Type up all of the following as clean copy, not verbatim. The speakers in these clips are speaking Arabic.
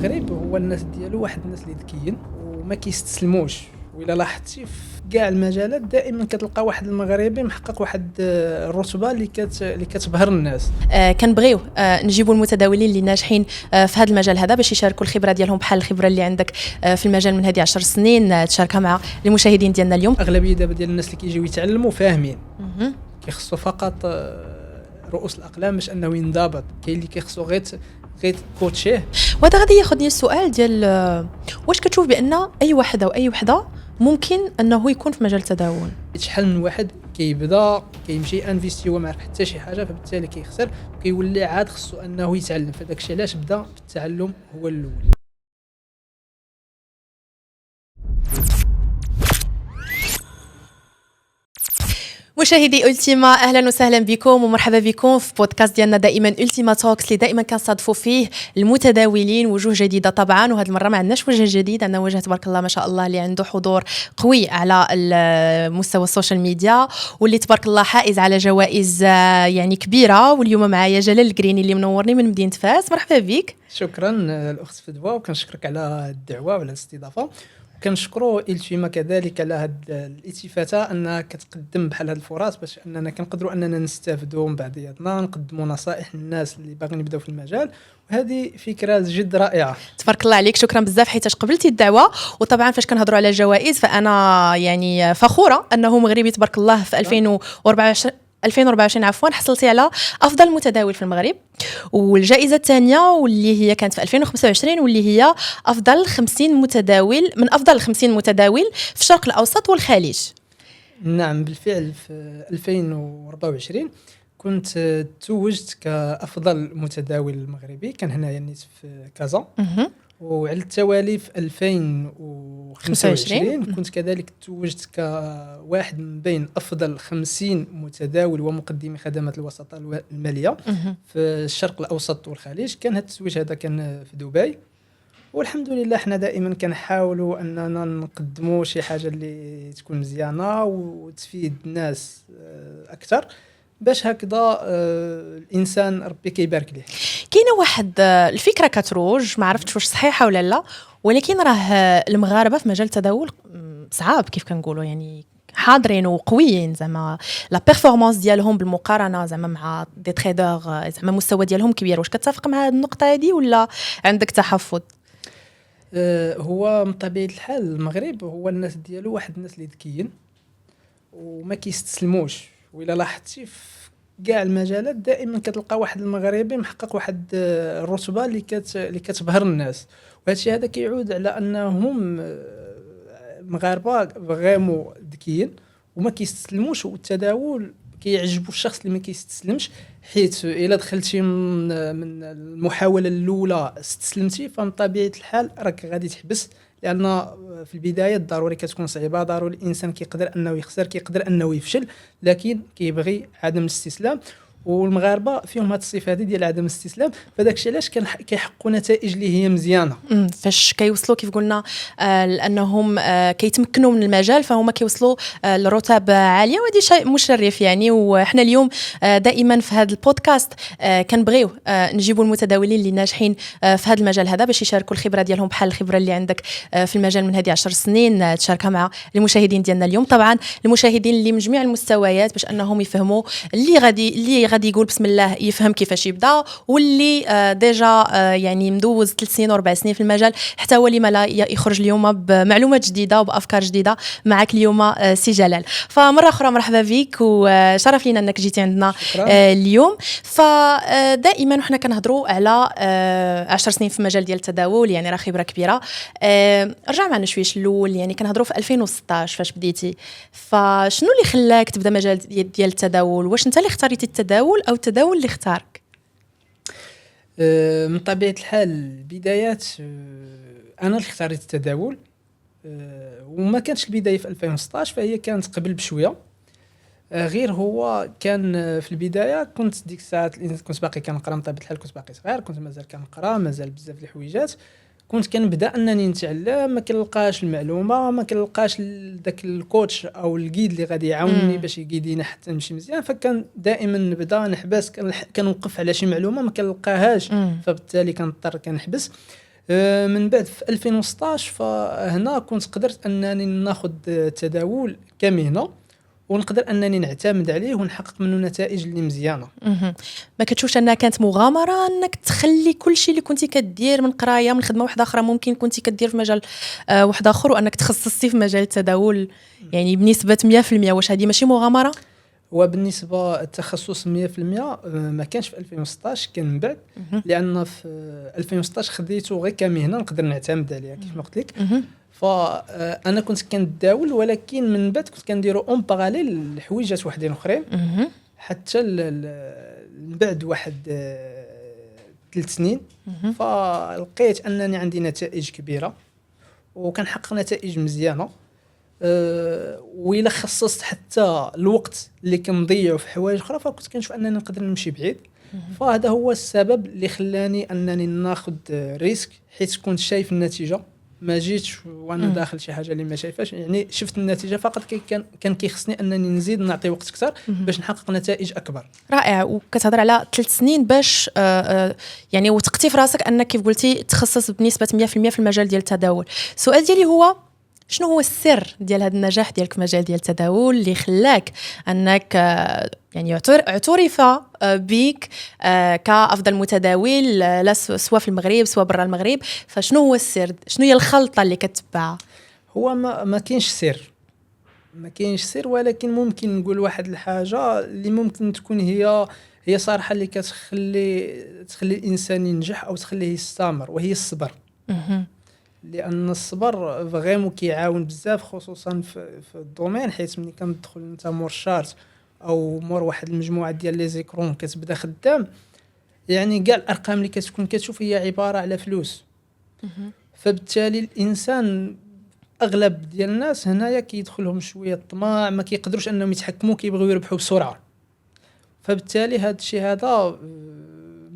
المغرب هو الناس ديالو واحد الناس اللي ذكيين وما كيستسلموش، وإلا لاحظتي في كاع المجالات دائما كتلقى واحد المغربي محقق واحد الرتبه اللي كتبهر الناس. كنبغيو نجيبوا المتداولين اللي ناجحين في هذا المجال هذا باش يشاركوا الخبره ديالهم بحال الخبره اللي عندك في المجال من هذه 10 سنين، تشاركها مع المشاهدين ديالنا اليوم. اغلبيه دابا ديال الناس اللي كيجيو يتعلموا فاهمين، كيخصو فقط رؤوس الاقلام باش انه ينضبط. كاين اللي كيخصو غير كوتشيه. وهذا غادي ياخذني السؤال ديال واش كتشوف بان اي واحد او اي وحده ممكن انه يكون في مجال التداول؟ شحال من واحد كيبدا كيمشي انفيستي هو ما عرف حتى شي حاجه، فبالتالي كيخسر وكيولي عاد خصو انه يتعلم. فداك الشيء علاش بدا بالتعلم هو الاول. مشاهدي ألتيما، أهلا وسهلا بكم ومرحبا بكم في بودكاست ديالنا دائما ألتيما توكس اللي دائما كنصادفوا فيه المتداولين، وجوه جديدة طبعا. وهذه المرة ما عندناش وجه جديد، عندنا وجه تبارك الله ما شاء الله اللي عنده حضور قوي على مستوى السوشيال ميديا، واللي تبارك الله حائز على جوائز يعني كبيرة. واليوم معايا جلال القريني اللي منورني من مدينة فاس. مرحبا بك. شكرا الأخت فدوى، وكنشكرك على الدعوة وعلى الاستضافة. كنشكروا إلتيما كذلك على هذه الالتفاته انها كتقدم بحال هذه الفرص باش اننا كنقدروا اننا نستافدوا من بعضياتنا، نقدموا نصائح للناس اللي باغيين يبداو في المجال، وهذه فكره جد رائعه. تبارك الله عليك، شكرا بزاف حيت قبلتي الدعوه. وطبعا فاش كنهضروا على الجوائز فانا يعني فخوره انه مغربي تبارك الله في 2024 عفوا حصلتي على افضل متداول في المغرب، والجائزه الثانيه واللي هي كانت في 2025 واللي هي افضل 50 متداول من افضل 50 متداول في الشرق الاوسط والخليج. نعم بالفعل في 2024 كنت توجت كافضل متداول مغربي، كان هنايا نيت في كازا. وعلى التوالي في 2025 كنت كذلك توجت كواحد من بين أفضل 50 متداول ومقدمي خدمات الوساطة المالية في الشرق الأوسط والخليج. كان هذا التتويج هذا كان في دبي، والحمد لله احنا دائما كنحاولوا اننا نقدموا شي حاجه اللي تكون مزيانه وتفيد الناس اكثر، باش هكذا الانسان ربي كيبارك ليه. كاينه واحد الفكره كتروج، ما عرفتش واش صحيحه ولا لا، ولكن راه المغاربه في مجال التداول صعاب كيف كنقولوا، يعني حاضرين وقويين، زعما لا بيرفورمانس ديالهم بالمقارنه زعما مع دي تريدر زعما المستوى ديالهم كبير. واش كتفق مع هذه النقطه هذه ولا عندك تحفظ؟ هو من طبيعه الحال المغرب هو الناس ديالو واحد الناس اللي ذكيين وما كيستسلموش، وإلا لاحظتي في كاع المجالات دائما كتلقى واحد المغربي محقق واحد الرتبه اللي كتبهر الناس. وهذا الشيء هذا كيعود على انهم مغاربه غامو ذكيين وما كيستسلموش، والتداول كيعجبوا الشخص اللي ما كيستسلمش، حيت الا دخلتي من المحاوله الاولى استسلمتي فمن طبيعه الحال راك غادي تحبس، لان في البدايه ضروري كتكون صعيبه، ضروري الانسان كيقدر انه يخسر، كيقدر انه يفشل، لكن كيبغي عدم الاستسلام. والمغاربه فيهم هذه الصفه هذه ديال عدم الاستسلام، فداك الشيء علاش كيحققوا نتائج اللي هي مزيانه. فاش كيوصلوا كيف قلنا لانهم كيتمكنوا من المجال فهم كيوصلوا لرتب عاليه، وهذا شيء مشرف يعني. وحنا اليوم دائما في هذا البودكاست كنبغيو نجيبوا المتداولين اللي ناجحين في هذا المجال هذا باش يشاركوا الخبره ديالهم بحال الخبره اللي عندك في المجال من هذه 10 سنين، تشاركها مع المشاهدين ديالنا اليوم. طبعا المشاهدين اللي من جميع المستويات باش انهم يفهموا اللي غادي يقول بسم الله يفهم كيفاش يبدا، واللي ديجا يعني مدوز 3 سنين و4 سنين في المجال حتى هو لما لا يخرج اليوم بمعلومات جديده وبافكار جديده معك اليوم سي جلال. فمره اخرى مرحبا بك وشرف لينا انك جيتي عندنا اليوم. فدائما وحنا كنهضروا على 10 سنين في المجال ديال التداول، يعني راه خبره كبيره. رجع معنا شويه الاول، يعني كنهضروا في 2016 فاش بديتي، فشنو اللي خلاك تبدا مجال ديال التداول؟ واش انت اللي اختاريتي التداول او التداول اللي اختارك؟ من طبيعة الحال البدايات أنا اللي اختاريت التداول، وما كانتش البداية في 2016، فهي كانت قبل بشوية. غير هو كان في البداية كنت ديك الساعات كنت باقي كنقرا، من طبيعة الحال كنت باقي صغير، كنت مازال كنقرا، مازال بزاف د الحويجات كنت كنبدا انني نتعلم، ما كنلقاش المعلومه، ما كنلقاش داك الكوتش او الجيد اللي غادي يعاونني باش يقيدينا حتى نمشي مزيان. فكان دائما نبدا نحبس، كنوقف على شي معلومه ما كنلقاهاش، فبالتالي كنضطر كنحبس. من بعد في 2016 فهنا كنت قدرت انني ناخذ التداول كمهنه ونقدر انني نعتمد عليه ونحقق منه نتائج اللي مزيانه. ما كتشوفش انها كانت مغامره انك تخلي كل شيء اللي كنتي كدير من قرايه من خدمه واحده اخرى ممكن كنتي كدير في مجال واحد اخر وانك تخصصتي في مجال التداول يعني بنسبه 100%؟ واش هذه ماشي مغامره؟ وبالنسبه التخصص 100% ما كانش في 2016، كان من بعد، لان في 2016 خديته غير كمهنه نقدر نعتمد عليها كيف ما قلت لك. فانا كنت كنداول، ولكن من بعد كنت كنديرو اون باراليل حويجات وحدين اخرين حتى من بعد واحد 3 سنين فلقيت انني عندي نتائج كبيره وكنحقق نتائج مزيانه. وإلا خصصت حتى الوقت اللي كنضيعه في حوايج اخرى فكنت كنشوف انني نقدر نمشي بعيد. فهذا هو السبب اللي خلاني انني ناخذ ريسك، حيت كنت شايف النتيجه. ما جيتش وانا داخل شي حاجه اللي ما شايفاش، يعني شفت النتيجه فقط كان كيخصني انني نزيد نعطي وقت اكثر باش نحقق نتائج اكبر. رائع. وكتهضر على 3 سنين باش يعني وثقتي في راسك انك كيف قلتي تخصص بنسبه 100% في المجال ديال التداول. السؤال ديالي هو شنو هو السر ديال هذا النجاح ديالك في مجال ديال التداول اللي خلاك انك يعني اعترف بك كافضل متداول لا سواء في المغرب سواء برا المغرب؟ فشنو هو السر؟ شنو هي الخلطه اللي كتبعها؟ هو ما كاينش سر، ما كاينش سر، ولكن ممكن نقول واحد الحاجه اللي ممكن تكون هي صراحه اللي تخلي الانسان ينجح او تخليه يستمر، وهي الصبر. لان الصبر فريمون كيعاون بزاف، خصوصا في الدومين، حيت ملي كندخل انت مور شارت او مور واحد المجموعه ديال لي زيكرون كتبدا خدام، يعني كاع الارقام اللي كتكون كتشوف هي عباره على فلوس. فبالتالي الانسان اغلب ديال الناس هنايا كيدخلهم شويه الطمع، ما كيقدروش انهم يتحكموا، كيبغيو يربحوا بسرعه. فبالتالي هذا الشيء هذا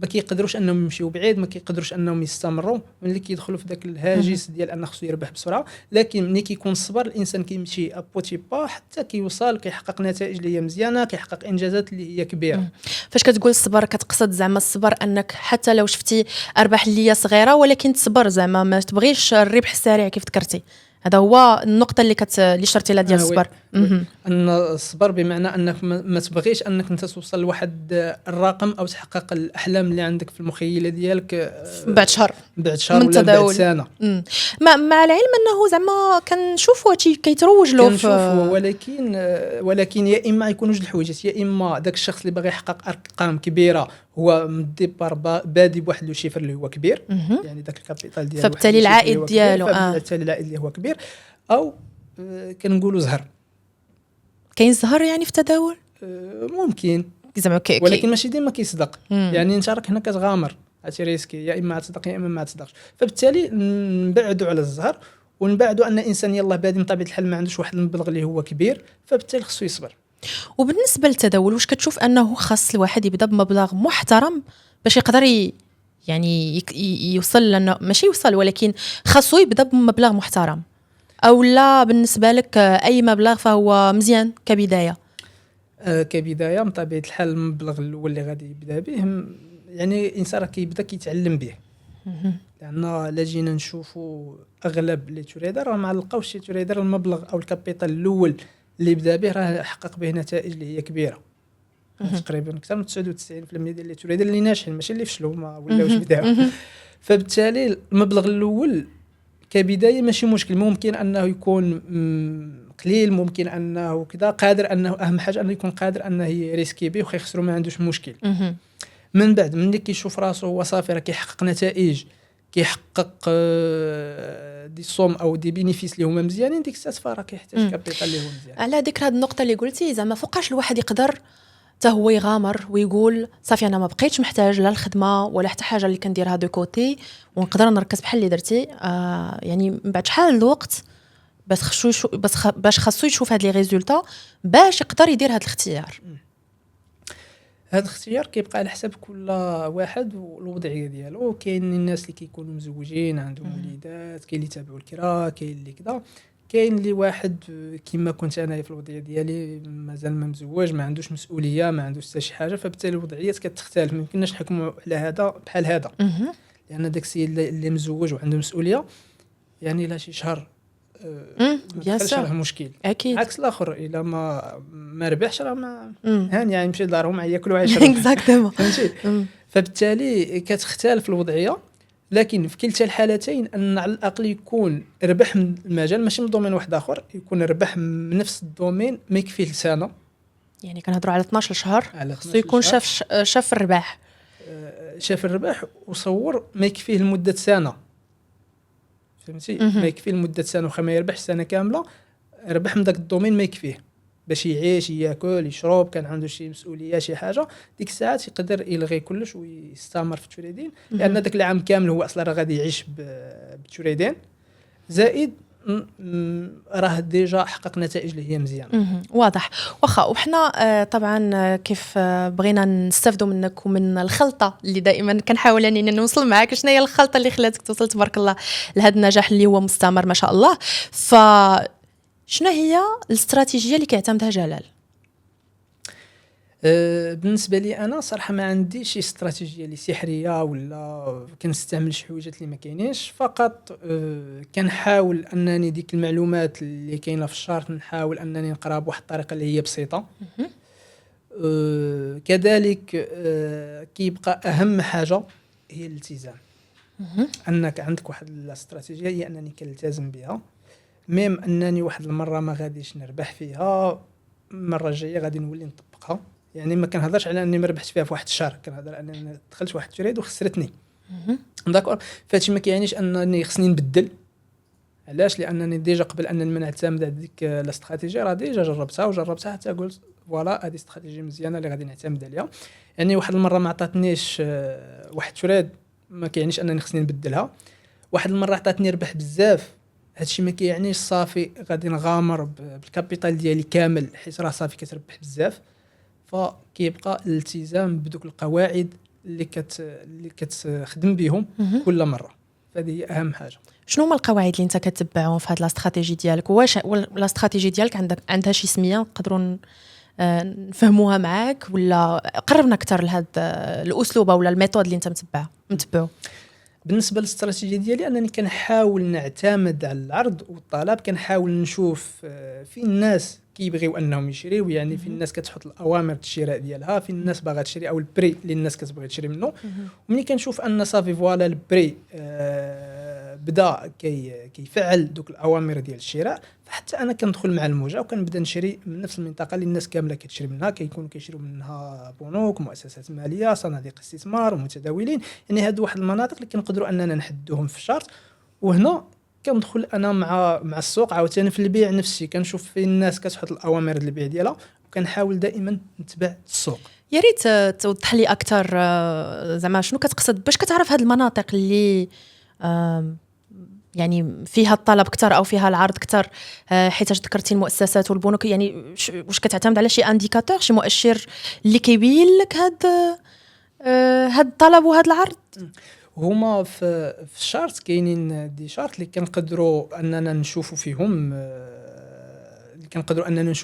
ما كيقدروش انهم يمشيو بعيد، ما كيقدروش انهم يستمروا، ملي كيدخلوا في داك الهاجس ديال ان خصو يربح بسرعه. لكن ملي كيكون الصبر الانسان كيمشي ابوتي با حتى كيوصل، كيحقق نتائج اللي هي مزيانه، كيحقق انجازات اللي هي كبيره. فاش كتقول الصبر كتقصد زعما الصبر انك حتى لو شفتي ارباح اللي هي صغيره ولكن تصبر، زعما ما تبغيش الربح السريع كيف ذكرتي. هذا هو النقطه اللي شرتي لها ديال الصبر. ان الصبر بمعنى انك ما تبغيش انك انت توصل لواحد الرقم او تحقق الاحلام اللي عندك في المخيله ديالك بعد شهر ولا بعد سنه. مع العلم انه زعما كنشوفوا هادشي كيتروج له ولكن يا اما يكونوا جوج الحوايجات، يا اما داك الشخص اللي باغي يحقق ارقام كبيره هو من الديبار بادي بواحد لو شيفر اللي هو كبير، يعني داك الكابيتال ديالو فبالتالي العائد ديالو فبالتالي العائد اللي هو كبير، او كنقولوا زهر. كاين زهر يعني في التداول؟ ممكن زعما ولكن ماشي ديما كيصدق. يعني انت راك هنا كتغامر، هادشي ريسكي، يا اما تصدق يا اما ما تصدقش. فبالتالي نبعدوا على الزهر ونبعدوا ان الانسان يلاه بادي من طبيعه الحال ما عندوش واحد المبلغ اللي هو كبير، فبالتالي خصو يصبر. وبالنسبه للتداول واش كتشوف انه خاص الواحد يبدا بمبلغ محترم باش يقدر يعني يوصل لنا، ماشي يوصل ولكن خاصو يبدا بمبلغ محترم، او لا بالنسبه لك اي مبلغ فهو مزيان كبدايه؟ كبدايه من طبيعه الحال المبلغ الاول اللي غادي يبدا به، يعني الانسان راه كيبدا كيتعلم به. لان لا جينا نشوفوا اغلب لي تريدر راه ما لقاوش شي تريدر المبلغ او الكابيتال الاول اللي بدا به راه حقق به نتائج اللي هي كبيره. تقريبا اكثر من 99% ديال لي تريدر اللي ناجحين، ماشي اللي فشلوا ما ولاوش بداو. فبالتالي المبلغ الاول كبدايه ماشي مشكل، ممكن انه يكون قليل، ممكن انه كذا قادر، انه اهم حاجه انه يكون قادر انه يريسكي به ويخسروا ما عندوش مشكل. من بعد ملي كيشوف راسو هو صافي راه كيحقق نتائج، كيحقق دي صوم او دي بينيفيس اللي هما مزيانين، ديك الساعه راه كيحتاج كابيتال اللي هو مزيان. على ذكر هذه النقطه اللي قلتي، زعما فوقاش الواحد يقدر حتى هو يغامر ويقول صافي انا ما بقيتش محتاج لا الخدمه ولا حتى حاجه اللي كنديرها دو كوتي ونقدر نركز بحال اللي درتي، يعني من بعد شحال الوقت باش خاصو يشوف هاد لي ريزولطا باش يقدر يدير هاد الاختيار؟ هذا الاختيار كيبقى على حسب كل واحد والوضعيه ديالو. كاين الناس اللي كيكونوا مزوجين عندهم وليدات، كاين اللي تابعوا الكرا، كاين اللي كذا، كاين اللي واحد كما كنت انا في الوضعيه ديالي مازال ما مزوج، ما عندوش مسؤوليه، ما عندوش حتى شي حاجه، فبالتالي الوضعيات كتختلف. ما يمكنناش نحكموا على هذا بحال هذا، لان داك السيد اللي مزوج وعنده مسؤوليه يعني لا شي شهر بيان دخلش سور راه مشكل. اكيد عكس الاخر الا ما ربحش راه ما مم. هاني يعني يمشي لدارهم ياكل ويشرب اكزاكتومون فهمتي. فبالتالي كتختلف الوضعيه، لكن في كلتا الحالتين ان على الاقل يكون ربح من المجال ماشي من دومين واحد اخر، يكون ربح من نفس الدومين ما يكفيه لسنه يعني كنهضروا على 12 شهر على خصو 12 يكون شهر. شاف الرباح. شاف الربح وصور ما يكفيه لمده سنه، فهمتي ما يكفيه لمده سنه وخا ما يربحش سنه كامله، ربح من داك الدومين ما يكفيه باش يعيش ياكل يشرب، كان عنده شي مسؤوليه شي حاجه، ديك الساعات يقدر يلغي كلش ويستمر في التريدين، لان داك العام كامل هو اصلا راه غادي يعيش بالتريدين، زائد راه ديجا حقق نتائج اللي هي مزيانه. واضح. واخا وحنا طبعا كيف بغينا نستافدوا منك ومن الخلطه اللي دائما كنحاول انني نوصل معاك، شنو هي الخلطه اللي خلاتك توصل تبارك الله لهذا النجاح اللي هو مستمر ما شاء الله، شنو هي الاستراتيجيه اللي كيعتمدها جلال؟ بالنسبه لي انا صراحه ما عنديش شي استراتيجيه اللي سحريه ولا كنستعمل شي حويجات اللي ما كاينينش، فقط كنحاول انني ديك المعلومات اللي كاينه في الشارت نحاول انني نقراها بواحد الطريقه اللي هي بسيطه. كذلك كيبقى اهم حاجه هي الالتزام، انك عندك واحد الاستراتيجيه هي انني كنلتزم بها، ميم انني واحد المره ما غاديش نربح فيها، المره الجايه غادي نولي نطبقها. يعني ما كنهضرش على اني ما ربحتش فيها في واحد الشهر، كنهضر على انني دخلت واحد التريد وخسرتني. داكور، فهادشي ما كيعنيش انني خصني نبدل. علاش؟ لانني ديجا قبل انني ما نعتمد على ديك الاستراتيجيه راه ديجا جربتها حتى قلت فوالا هذه استراتيجيه مزيانه اللي غادي نعتمد عليها. يعني واحد المره ما عطاتنيش واحد التريد ما كيعنيش انني خصني نبدلها. واحد المره عطاتني ربح بزاف، هادشي ما كيعنيش صافي غادي نغامر بالكابيتال ديالي كامل حيت راه صافي كتربح بزاف. فكيبقى الالتزام بدوك القواعد اللي كتخدم بهم كل مره، فهذه هي اهم حاجه. شنو هما القواعد اللي انت كتبعهم في هذه الاستراتيجي ديالك؟ واش الاستراتيجي ديالك عندها شي سميه نقدروا نفهموها معاك، ولا قربنا اكثر لهذا الاسلوب ولا الميثود اللي انت متبعو؟ بالنسبه للاستراتيجيه ديالي انني كنحاول نعتمد على العرض والطلب، كنحاول نشوف في الناس كيبغيو انهم يشريو، يعني في الناس كتحط الاوامر الشراء ديالها، في الناس باغا تشري او البري اللي الناس كتبغي تشري منه. وملي كنشوف ان صافي فوالا البري بدا كيفعل دوك الاوامر ديال الشراء، فحتى انا كندخل مع الموجه وكنبدا نشري من نفس المنطقه اللي الناس كامله كتشري منها. كيكونوا كيشريو منها بنوك، مؤسسات ماليه، صناديق استثمار ومتداولين، يعني هادو واحد المناطق اللي كنقدروا اننا نحدوهم في الشارت. وهنا كندخل انا مع السوق عاوتاني في البيع نفسي، كنشوف فين الناس كتحط الاوامر ديال البيع ديالها، وكنحاول دائما نتبع السوق. يا ريت توضح لي اكثر زعما شنو كتقصد باش كتعرف هاد المناطق اللي يعني فيها الطلب كتر او فيها العرض كتر، حيت ذكرتي المؤسسات والبنوك، يعني واش كتعتمد على شي انديكاتور، شي مؤشر اللي كيبين لك هاد الطلب وهاد العرض؟ هما في الشارت كاينين دي شارت اللي كنقدروا اننا نشوفوا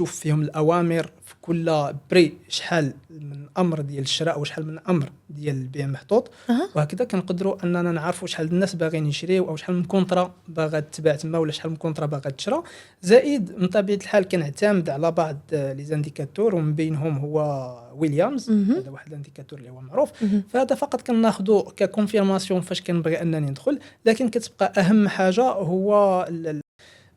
فيهم الاوامر في كل بري، شحال من امر ديال الشراء وشحال من امر ديال البيع محطوط. وهكذا كنقدروا اننا نعرفوا شحال الناس باغيين يشريو او شحال من كونطرا باغا تباع تما ولا شحال من كونطرا باغا تشرى. زائد من طبيعه الحال كنعتمد على بعض لي زانديكاتور، ومن بينهم هو ويليامز، هذا واحد الانديكاتور اللي هو معروف. فهذا فقط كناخذوا ككونفيرماسيون فاش كنبغي انني ندخل. لكن كتبقى اهم حاجه هو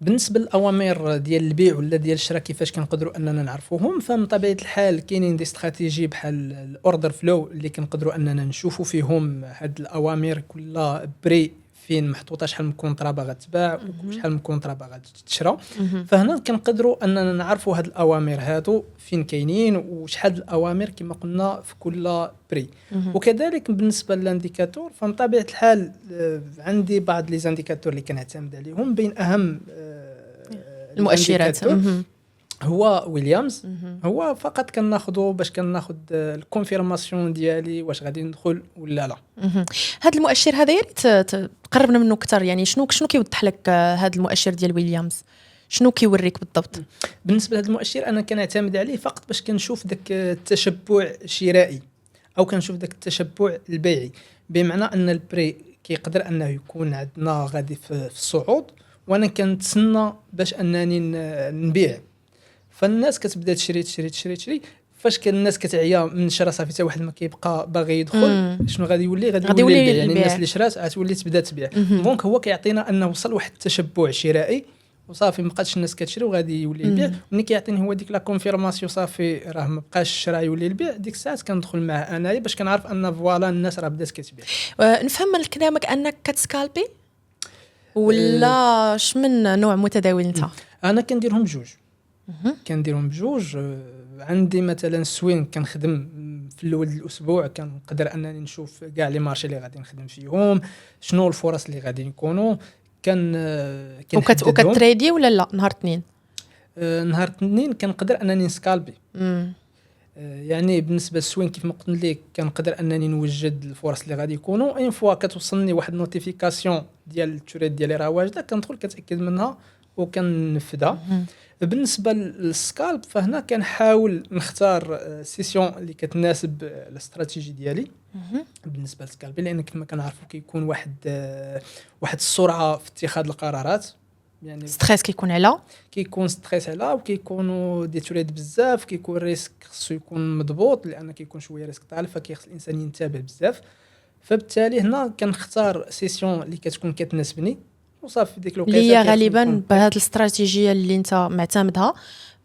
بالنسبه للاوامر ديال البيع ولا ديال الشراء كيفاش كنقدروا اننا نعرفوهم. فمن طبيعه الحال كاينين دي استراتيجي بحال الاوردر فلو اللي كنقدروا اننا نشوفوا فيهم هاد الاوامر كل بري فين محطوطه شحال من كونطرا باغا تباع وشحال من كونطرا باغا تشرى. فهنا كنقدروا اننا نعرفوا هاد الاوامر هادو فين كاينين وشحال الاوامر كما قلنا في كل بري. وكذلك بالنسبه للانديكاتور فمن طبيعه الحال عندي بعض لي زانديكاتور اللي كنعتمد عليهم. بين اهم المؤشرات هو ويليامز. هو فقط كناخذو باش كناخذ الكونفيرماسيون ديالي واش غادي ندخل ولا لا. هذا المؤشر هذا يا ريت تقربنا منه اكثر، يعني شنو كيوضح لك هذا المؤشر ديال ويليامز؟ شنو كيوريك بالضبط؟ بالنسبه لهذا المؤشر انا كنعتمد عليه فقط باش كنشوف داك التشبع الشرائي او كنشوف داك التشبع البيعي، بمعنى ان البري كيقدر انه يكون عندنا غادي في الصعود، وانا كنتسنى باش انني نبيع. فالناس كتبدا تشري. فاش كان الناس كتعيا من الشراء صافي حتى واحد ما كيبقى باغي يدخل، شنو غادي يولي يولي يبيع. يعني البيع. الناس اللي شرات غتولي تبدا تبيع. دونك هو كيعطينا انه وصل واحد التشبع شرائي وصافي ما بقاتش الناس كتشري وغادي يولي البيع. ملي كيعطيني هو ديك لا كونفيرماسيون صافي راه ما بقاش الشراء يولي البيع، ديك الساعات كندخل معاه انايا باش كنعرف ان فوالا الناس راه بدات كتبيع. نفهم من كلامك انك كتسكالبي ولا شمن نوع متداول انت؟ انا كنديرهم بجوج. عندي مثلا السوين كنخدم في الاول الاسبوع، كنقدر انني نشوف كاع لي مارشي اللي غادي نخدم فيهم، شنو الفرص اللي غادي يكونوا. وكتريدي ولا لا نهار اثنين؟ نهار اثنين كنقدر انني نسكالبي. يعني بالنسبه للسوين كيف ما قلت لك كنقدر انني نوجد الفرص اللي غادي يكونوا. اين فوا كتوصلني واحد نوتيفيكاسيون ديال التريد ديالي راه واجده، كندخل كتاكد منها وكنفذها. بالنسبه للسكالب فهنا كنحاول نختار سيسيون اللي كتناسب الاستراتيجي ديالي بالنسبه للسكالب، لان كما كنعرفوا كيكون واحد السرعه في اتخاذ القرارات. يعني ستريس كيكون ستريس على وكيكونوا دي تريد بزاف، كيكون ريسك خصو يكون مضبوط لان كيكون شويه ريسك طالع، فكيخص الانسان ينتبه بزاف. فبالتالي هنا كنختار سيسيون اللي كتكون كتناسبني وصافي ديك الوقيته اللي هي غالبا بهذه الاستراتيجيه اللي انت معتمدها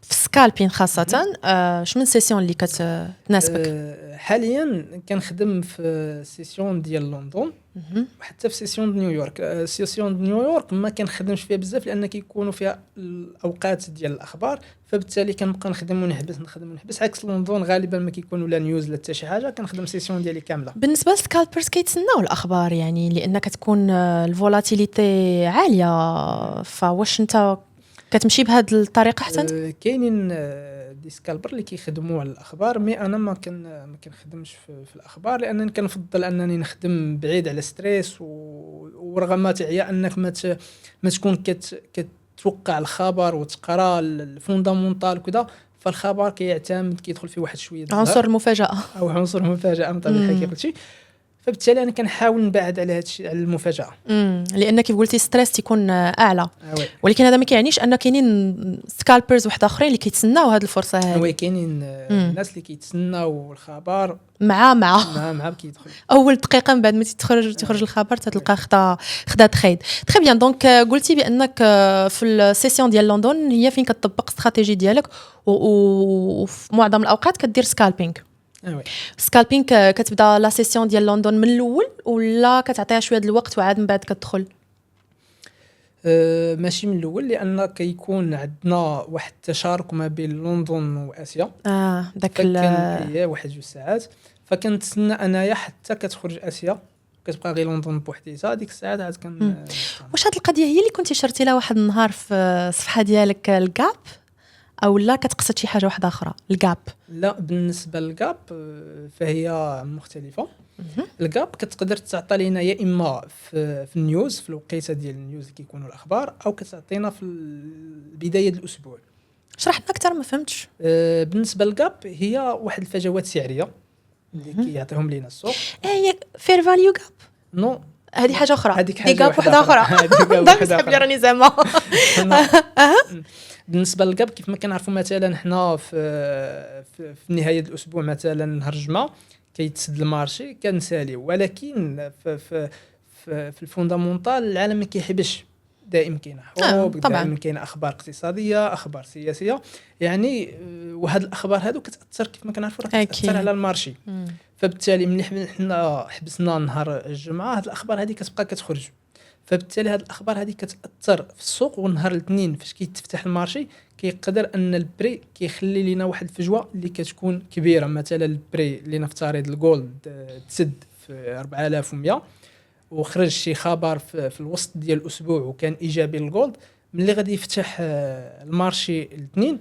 في سكالبين خاصه. شنو السيسيون اللي كتناسبك؟ حاليا كنخدم في سيسيون ديال لندن وحتى في سيسيون نيويورك. سيسيون نيويورك ما كنخدمش فيها بزاف لان كيكونوا فيها الاوقات ديال الاخبار، فبالتالي كنبقى نخدم ونحبس. عكس لندن غالبا ما كيكونوا لا نيوز لا حتى شي حاجه، كنخدم سيسيون ديالي كامله. بالنسبه للسكالبرز كيتسناو الاخبار يعني لان كتكون الفولاتيليتي عاليه، فواش انت كتمشي بهذه الطريقه حتى؟ كاينين دي سكالبر اللي كيخدموا على الاخبار، مي انا ما كنخدمش في الاخبار لانني كنفضل انني نخدم بعيد على ستريس ورغم ما تعيا انك ما تكون كتوقع الخبر وتقرا الفوندامونتال وكذا. فالخبر كيعتمد كيدخل فيه واحد شويه عنصر المفاجاه او عنصر المفاجاه من طبيعه الحال قلتي. فبالتالي انا كنحاول نبعد على هذا الشيء، على المفاجاه. لان كيف قلتي ستريس تيكون اعلى. ولكن هذا ما كيعنيش ان كاينين سكالبرز واحد اخرين اللي كيتسناو هذه الفرصه هذه. كاينين الناس اللي كيتسناو الخبر مع كيدخل اول دقيقه من بعد ما تخرج الخبر تلقى خدا تريد. تري بيان. دونك قلتي بانك في السيسيون ديال لندن هي فين كتطبق استراتيجي ديالك وفي معظم الاوقات كدير سكالبينغ. سكالبينغ كتبدا لا سيسيون ديال لندن من الاول ولا كتعطيها شويه ديال الوقت وعاد من بعد كتدخل؟ ماشي من الاول لان كيكون عندنا واحد التشارك ما بين لندن واسيا. داك هي واحد 2 ساعات، فكنتسنى انايا حتى كتخرج اسيا كتبقى غير لندن بوحديتها. ديك الساعات عاد واش هاد القضيه هي اللي كنتي شرتي لها واحد النهار في الصفحه ديالك الجاب او لا كتقصد شي حاجه واحده اخرى؟ الجاب لا، بالنسبه للجاب فهي مختلفه. الجاب كتقدر تعطى لينا يا اما في النيوز، في الوقيته ديال النيوز اللي كيكونوا الاخبار، او كتعطينا في بدايه الاسبوع. شرح لنا اكثر، ما فهمتش. بالنسبه للجاب هي واحد الفجوات سعريه اللي كيعطيهم لينا السوق. هي فير فاليو جاب؟ نو، هذه حاجه اخرى. دي جاب واحده اخرى. دونك سحب لي راني زعما. بالنسبه للجاب كيف ما كنعرفوا مثلا حنا في نهايه الاسبوع مثلا نهار الجمعه كيتسد المارشي كنساليو، ولكن في الفوندامونتال العالم ما كيحبش. دائما كاينه حروب، دائما كاينه اخبار اقتصاديه، اخبار سياسيه، يعني وهاد الاخبار هادو كتاثر كيف ما كنعرفوا راه كتاثر على المارشي. فبالتالي ملي حنا حبسنا نهار الجمعه هاد الاخبار هذه كتبقى كتخرج، فبالتالي هاد الاخبار هذه كتاثر في السوق. والنهار الاثنين فاش كيتفتح المارشي كيقدر ان البري كيخلي لينا واحد الفجوه اللي كتكون كبيره. مثلا البري اللي نفترض الجولد تسد في 4100 وخرج شي خبر في الوسط ديال الاسبوع وكان ايجابي للجولد، ملي غادي يفتح المارشي الاثنين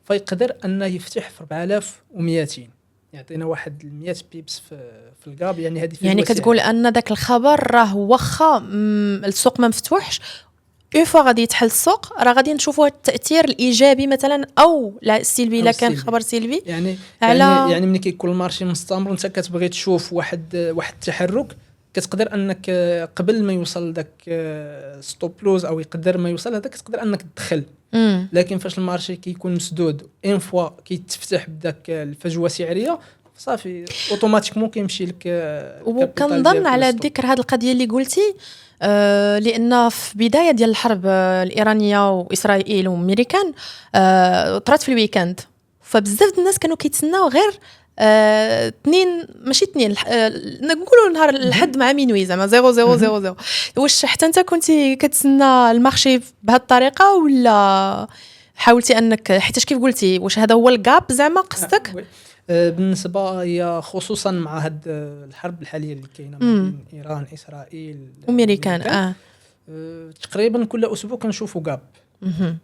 فيقدر انه يفتح في 4200، يعطينا واحد 100 بيبس في الجاب. يعني هذه يعني كتقول ان داك الخبر راه واخا السوق ما مفتوحش، اون فوا غادي يتحل السوق راه غادي نشوفوا التاثير الايجابي مثلا او لا السلبي الا كان خبر سلبي. يعني ملي كيكون المارشي مستمر انت كتبغي تشوف واحد التحرك، كتقدر انك قبل ما يوصل داك ستوب لوز او يقدر ما يوصل هذاك كتقدر انك تدخل. لكن فاش المارشي كيكون مسدود ان فوا كيتفتح بداك الفجوه سعريه صافي اوتوماتيكمون كيمشي لك. وكنظن على ذكر هذه القضيه اللي قلتي لان في بدايه ديال الحرب الايرانيه واسرائيل وامريكان طرات في الويكاند، فبزاف الناس كانوا كيتسناو غير اثنين ماشي اثنين نقولوا نهار الحد مع مينوي زعما 0000. واش حتى انت كنتي كتسنى المارشي بهذه الطريقه ولا حاولتي انك حيتاش كيف قلتي واش هذا هو الجاب زعما قصدك؟ بالنسبه هي خصوصا مع هاد الحرب الحاليه اللي كاينه بين ايران اسرائيل وامريكان تقريبا كل اسبوع كنشوفوا جاب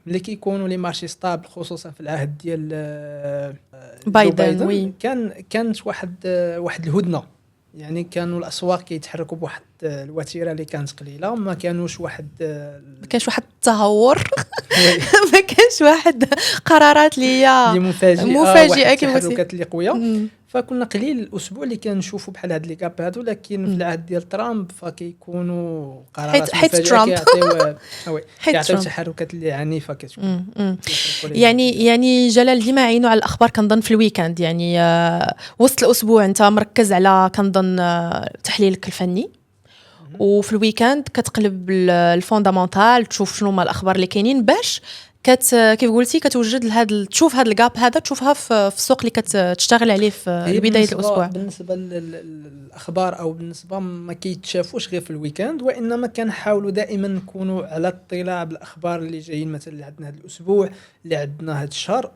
ملي كيكونوا لي مارشي ستابل خصوصا في العهد ديال بايدن. وي كانت واحد الهدنه، يعني كانوا الاسواق كيتحركوا بواحد الوتيره اللي كانت قليله، ما كانوش واحد التهور ما كانش واحد قرارات اللي مفاجئه كيف قلتي تحركات اللي قويه. فكنا قليل الاسبوع اللي كنشوفوا بحال هاد لي كاب هادو، لكن في العهد ديال ترامب فكيكونوا قرارات حيت ترامب كيعطيو تحركات اللي عنيفه كتكون. يعني جلال ديما عينو على الاخبار كنظن في الويكاند، يعني وسط الاسبوع انت مركز على كنظن تحليلك الفني، وفي الويكاند كتقلب الفوندامونتال تشوف شنو هما الاخبار اللي كاينين باش كيف قلتي كتوجد تشوف هذا الجاب هذا تشوفها في السوق اللي كتشتغل عليه في بدايه الاسبوع. بالنسبه للاخبار او بالنسبه ما كيتشافوش غير في الويكاند، وانما كنحاولوا دائما نكونوا على اطلاع بالاخبار اللي جايين، مثلا اللي عندنا هذا الاسبوع اللي عندنا هذا الشهر،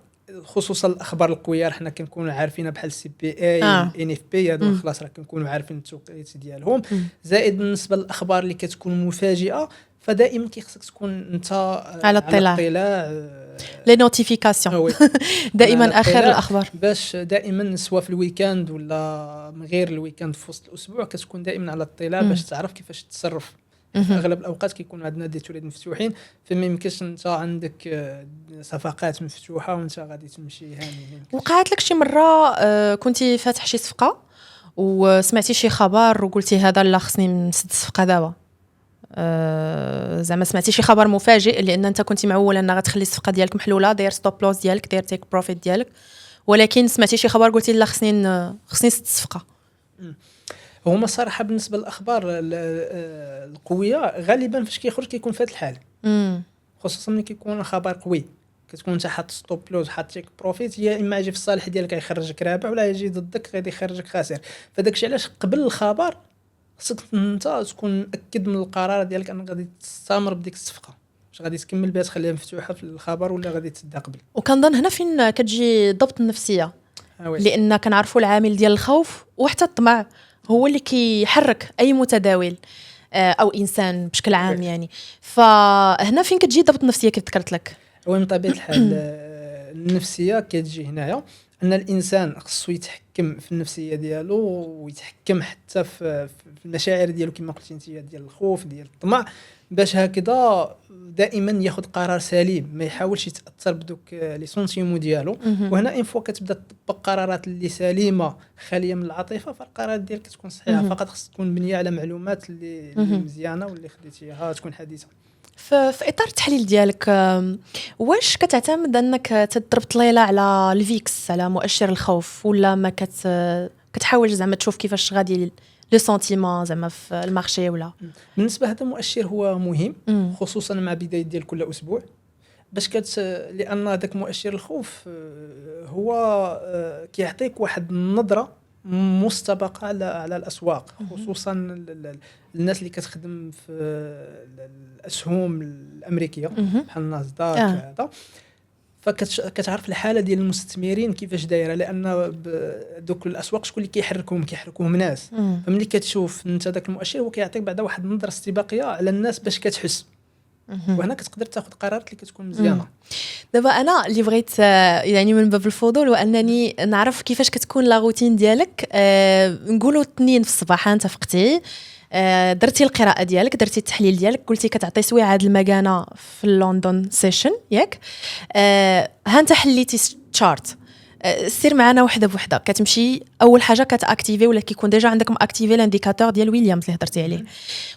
خصوصا الاخبار القويه حنا كنكونوا عارفينها بحال سي بي اي ان اف بي هادو خلاص راه كنكونوا عارفين التوقيت ديالهم. زائد بالنسبه للاخبار اللي كتكون مفاجئه فدائما كيخصك تكون انت على اطلاع لي نوتيفيكاسيون دائما اخر الاخبار، باش دائما سواء في الويكاند ولا من غير الويكاند في وسط الاسبوع كتكون دائما على اطلاع باش تعرف كيفاش تتصرف. في اغلب الاوقات كيكون عندنا دي توليد مفتوحين، فما يمكنش انت عندك صفقات مفتوحه وانت غادي تمشي هاني. وقعت لك شي مره كنتي فاتح شي صفقه وسمعتي شي خبر وقلتي هذا لا خصني نسد الصفقه دابا، زعما سمعتي شي خبر مفاجئ لان انت كنتي معول ان غتخلي الصفقه ديالك محلوله، داير ستوب لوس ديالك، داير تيك بروفيت ديالك، ولكن سمعتي شي خبر قلتي لا خصني نسد الصفقه؟ هما صراحه بالنسبه للاخبار القويه غالبا فاش كيخرج كيكون في هذا الحال، خصوصا ملي كيكون خبر قوي كتكون انت حاط ستوب لوز حاط تيك بروفيت، يا اما يجي في الصالح ديالك يخرجك رابح ولا يجي ضدك غادي يخرجك خاسر. فداكشي علاش قبل الخبر خصك انت تكون متاكد من القرار ديالك انك غادي تستمر بديك الصفقه، واش غادي تكمل بها تخليها مفتوحه في الخبر ولا غادي تسدها قبل. وكنظن هنا فين كتجي ضبط النفسيه، لان كنعرفوا العامل ديال الخوف وحتى الطمع هو اللي كيحرك اي متداول او انسان بشكل عام يعني. فهنا فين كتجي ضبط النفسيه كيف ذكرت لك؟ من طبيعه الحال النفسيه كتجي هنايا ان الانسان خصو يتحكم في النفسيه ديالو ويتحكم حتى في المشاعر ديالو كما قلتي انت ديال الخوف ديال الطمع، باش هكذا دائما ياخذ قرار سليم، ما يحاولش يتاثر بدوك لي سونتيمو ديالو. وهنا ان فوا كتبدا تطبق قرارات اللي سليمه خاليه من العاطفه فالقرارات ديالك تكون صحيحه، فقط خص تكون مبنيه على معلومات اللي مزيانه واللي خديتيها تكون حديثه. في اطار التحليل ديالك واش كتعتمد انك تضرب ليله على الفيكس على مؤشر الخوف، ولا ما كتحاول زعما تشوف كيفاش غادي لو سنتيمون زعما في المارشي؟ ولا بالنسبه هذا المؤشر هو مهم خصوصا مع بدايه ديال كل اسبوع، باش لان هذاك مؤشر الخوف هو كيعطيك واحد النظره مستبقه على الاسواق، خصوصا الناس اللي كتخدم في الاسهم الامريكيه بحال ناسداك هذا، فكتعرف الحاله ديال المستثمرين كيفاش دايره، لان دوك الاسواق شكون اللي كيحركوهم ناس. فملي كتشوف انت داك المؤشر هو كيعطيك بعدا واحد النظره استباقيه على الناس باش كتحس، وهنا كتقدر تاخذ قرارات اللي كتكون مزيانه. دابا انا اللي بغيت يعني من باب الفضول وانني نعرف كيفاش كتكون لا روتين ديالك. نقولوا 2 في الصباح انت فقتي درتي القراءه ديالك، درتي التحليل ديالك، قلتي كتعطي سويعه هاد المكانه في لندن سيشن ياك، ها انت حليتي تشارت، سير معنا وحده بوحده. كتمشي اول حاجه كتاكتيفي ولا كيكون ديجا عندك ماكتيفي الانديكاتور ديال ويليامز اللي هضرتي عليه،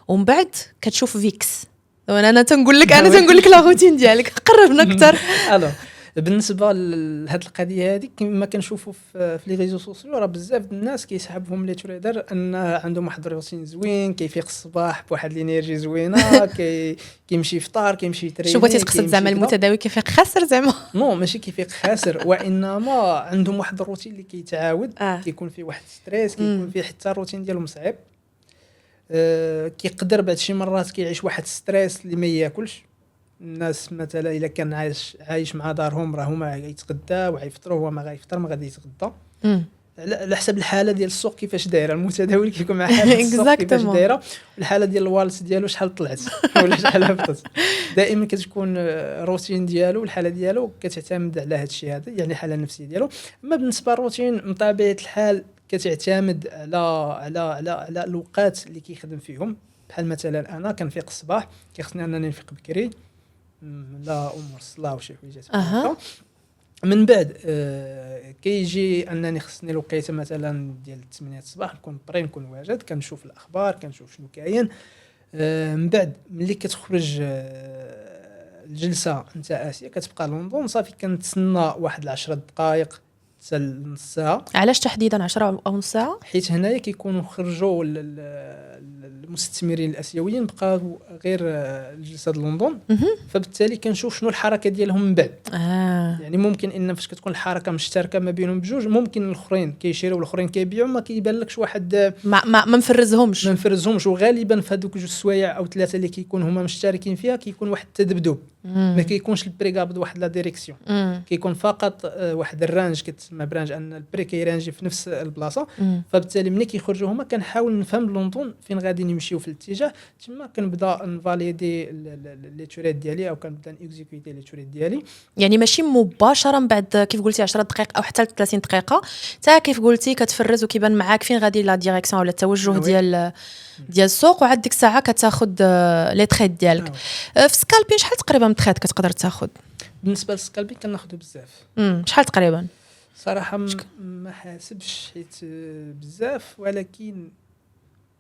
ومن بعد كتشوف فيكس. انا تنقول لك لا روتين ديالك قربنا اكثر. الو بالنسبه لهاد القضيه هذه كما كنشوفوا في لي ريزو سوسيو، راه بزاف د الناس كيسحبهم لي تريدر ان عندهم واحد الروتين زوين، كيفيق الصباح بواحد الانرجي زوينه، كيمشي يفطر، كيمشي يتريني. شو بغيتي تقصد زعما المتداول كيفيق خاسر زعما؟ نو ماشي كيفيق خاسر، وانما عندهم واحد الروتين اللي كيتعاود، كيكون فيه واحد ستريس، كيكون فيه حتى الروتين ديالهم صعيب. كيقدر بعد شي مرات كيعيش واحد ستريس اللي ما ياكلش. الناس مثلا الا كان عايش مع دارهم، راه هما غيتغداو وغيفطروا، هو ما غيفطر، ما غادي يتغدى. على حسب الحاله ديال السوق كيفاش دايره. المتداول كيكون مع حاله السوق كيفاش دايره، والحاله ديال الوالت ديالو شحال طلعت ولا شحال هبطت. دائما كتكون الروتين ديالو والحاله ديالو كتعتمد على هذا الشيء هذا، يعني الحاله النفسيه ديالو. اما بالنسبه للروتين من طبيعه الحال كتعتمد على الوقات اللي كيخدم فيهم. بحال مثلا انا كنفيق الصباح، كيخصني انني نفيق بكري لا امور الصلاه وشي حويجات. من بعد كيجي انني خصني الوقيته مثلا ديال 8 الصباح نكون بري، نكون واجد، كنشوف الاخبار، كنشوف شنو كاين. من بعد ملي كتخرج الجلسه نتاع اسيا كتبقى لندن، صافي كنتسنى واحد 10 دقائق حتى نص ساعه. علاش تحديدا 10 او نص ساعه؟ حيت هنايا كيكونوا خرجوا المستثمرين الاسيويين، بقاو غير الجلسه د لندن، فبالتالي كنشوف شنو الحركه ديالهم من بعد. يعني ممكن ان فاش كتكون الحركه مشتركه ما بينهم بجوج، ممكن الاخرين كيشريو والاخرين كيبيعوا، ما كيبان لكش واحد ما مفرزهمش. وغالبا في هذوك جوج سوايع او ثلاثه اللي كيكون هما مشتركين فيها كيكون واحد التذبذب، ما كيكونش البري قابض واحد لا ديريكسيون، كيكون فقط واحد الرانج كتسمى برانج، ان البري كيرانجي في نفس البلاصه. فبالتالي ملي كيخرجوا هما كنحاول نفهم لندن فين غادي نمشيو في الاتجاه، تما كنبدا نفاليدي لي توريد ديالي او كنبدا نيكزيكوتي لي توريد ديالي. يعني ماشي مباشره من بعد كيف قلتي 10 دقائق او حتى 30 دقيقه، حتى كيف قلتي كتفرز وكيبان معاك فين غادي لا ديريكسيون ولا التوجه ديال السوق، وعاد ديك الساعه كتاخذ لي تريد ديالك. في سكالبين شحال تقريبا من تريد كتقدر تاخذ؟ بالنسبه للسكالبين كناخذ بزاف. شحال تقريبا؟ صراحه ما حاسبش حيت بزاف، ولكن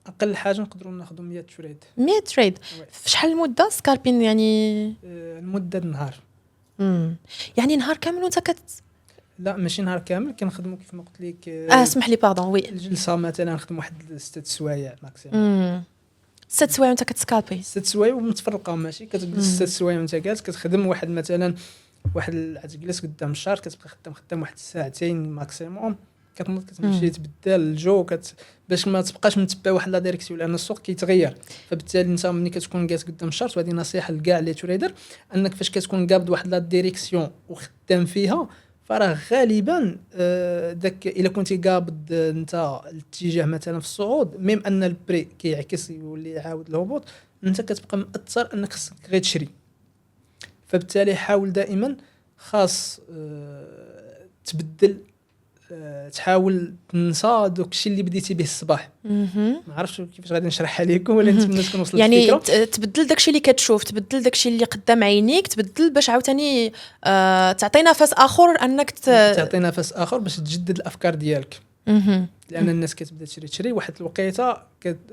اقل حاجه نقدروا ناخذوا 100 تريد. 100 تريد في شحال المده سكالبين؟ يعني المده النهار. يعني نهار كامل وانت لا ماشي نهار كامل، كنخدموا كيف ما قلت لك. اسمح لي باردون. وي الجلسه مثلا نخدم واحد 6 سوايع ماكسيموم. 6 سوايع وانت كتسكالبي؟ 6 سوايع ومتفرقه، ماشي كتجلس 6 سوايع وانت جالس كتخدم واحد مثلا واحد تجلس قدام الشار، كتبقى خدام واحد ساعتين ماكسيموم، كتنوض كتمشي تبدل الجو باش ما تبقاش متبع واحد لا ديريكسيون، لان السوق كيتغير. فبالتالي انت ملي كتكون جالس قدام الشار، وهذه نصيحه لكاع لي تريدر، انك فاش كتكون قابض واحد لا ديريكسيون وخدام فيها، فراه غالبا داك الا كنتي قابض انت الاتجاه مثلا في الصعود، ميم ان البري كيعكس يولي يعاود الهبوط، انت كتبقى مأثر انك خصك غير تشري. فبالتالي حاول دائما خاص تبدل، تحاول تنسى دوك الشيء اللي بديتي به الصباح. ما عرفتش كيفاش غادي نشرحها لكم، ولا نتمنى تكون وصلت يعني الفكره. يعني تبدل داكشي اللي كتشوف، تبدل داكشي اللي قدام عينيك، تبدل باش عاوتاني تعطي نفس اخر، انك تعطي نفس اخر باش تجدد الافكار ديالك. لان الناس كتبدا تشري واحد الوقيته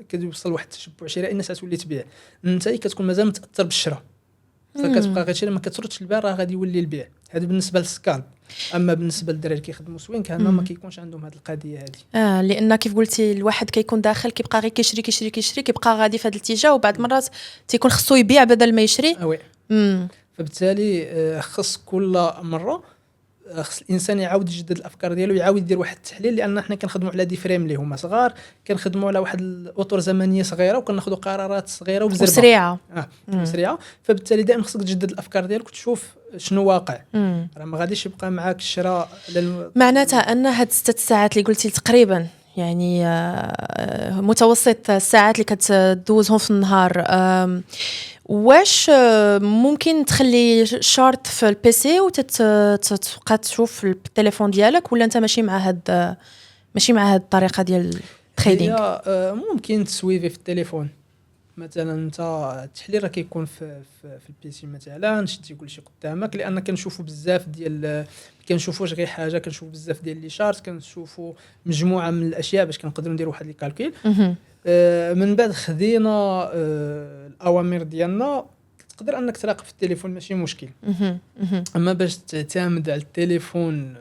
كتوصل واحد التشبع شرائي، الناس تولي تبيع، انت كتكون مازال متاثر بالشراء، فكتبقى غير تشري، ما كتردش البيع، راه غادي يولي البيع. هذا بالنسبه للسكالب. اما بالنسبه للدراري كيخدموا سوين كان ما كيكونش عندهم هذه القضيه هذه. لان كيف قلتي الواحد كيكون داخل كيبقى غير كيشري كيبقى غادي في هذا الاتجاه، وبعد مرات تيكون خصو يبيع بدل ما يشري. فبالتالي خص كل مره خص الانسان يعاود يجدد الافكار ديالو، يعاود يدير واحد التحليل، لان حنا كنخدموا على دي فريم اللي هما صغار، كنخدموا على واحد الاطر زمنيه صغيره، وكناخذوا قرارات صغيره وسريعه. سريعه. فبالتالي دائما خصك تجدد الافكار ديالك وتشوف شنو واقع. راه ما غاديش يبقى معاك الشراء معناتها ان هاد 6 ساعات اللي قلتي تقريبا، يعني متوسط الساعات اللي كتدوزهم في النهار، واش ممكن تخلي شارت في البيسي وتبقى تشوف التليفون ديالك، ولا انت ماشي مع هاد الطريقه ديال التريدينغ؟ ممكن تسويفي في التليفون، مثلا انت التحليل راه كيكون في البيسي مثلا شتي كلشي قدامك، لان كنشوفوا بزاف ديال كنشوفوش غير حاجه، كنشوفوا بزاف ديال لي شارت، كنشوفوا مجموعه من الاشياء باش كنقدروا نديروا واحد لي كالكول. من بعد خدينا الاوامر ديالنا، تقدر انك تراقب في التليفون ماشي مشكل. اما باش تعتمد على التليفون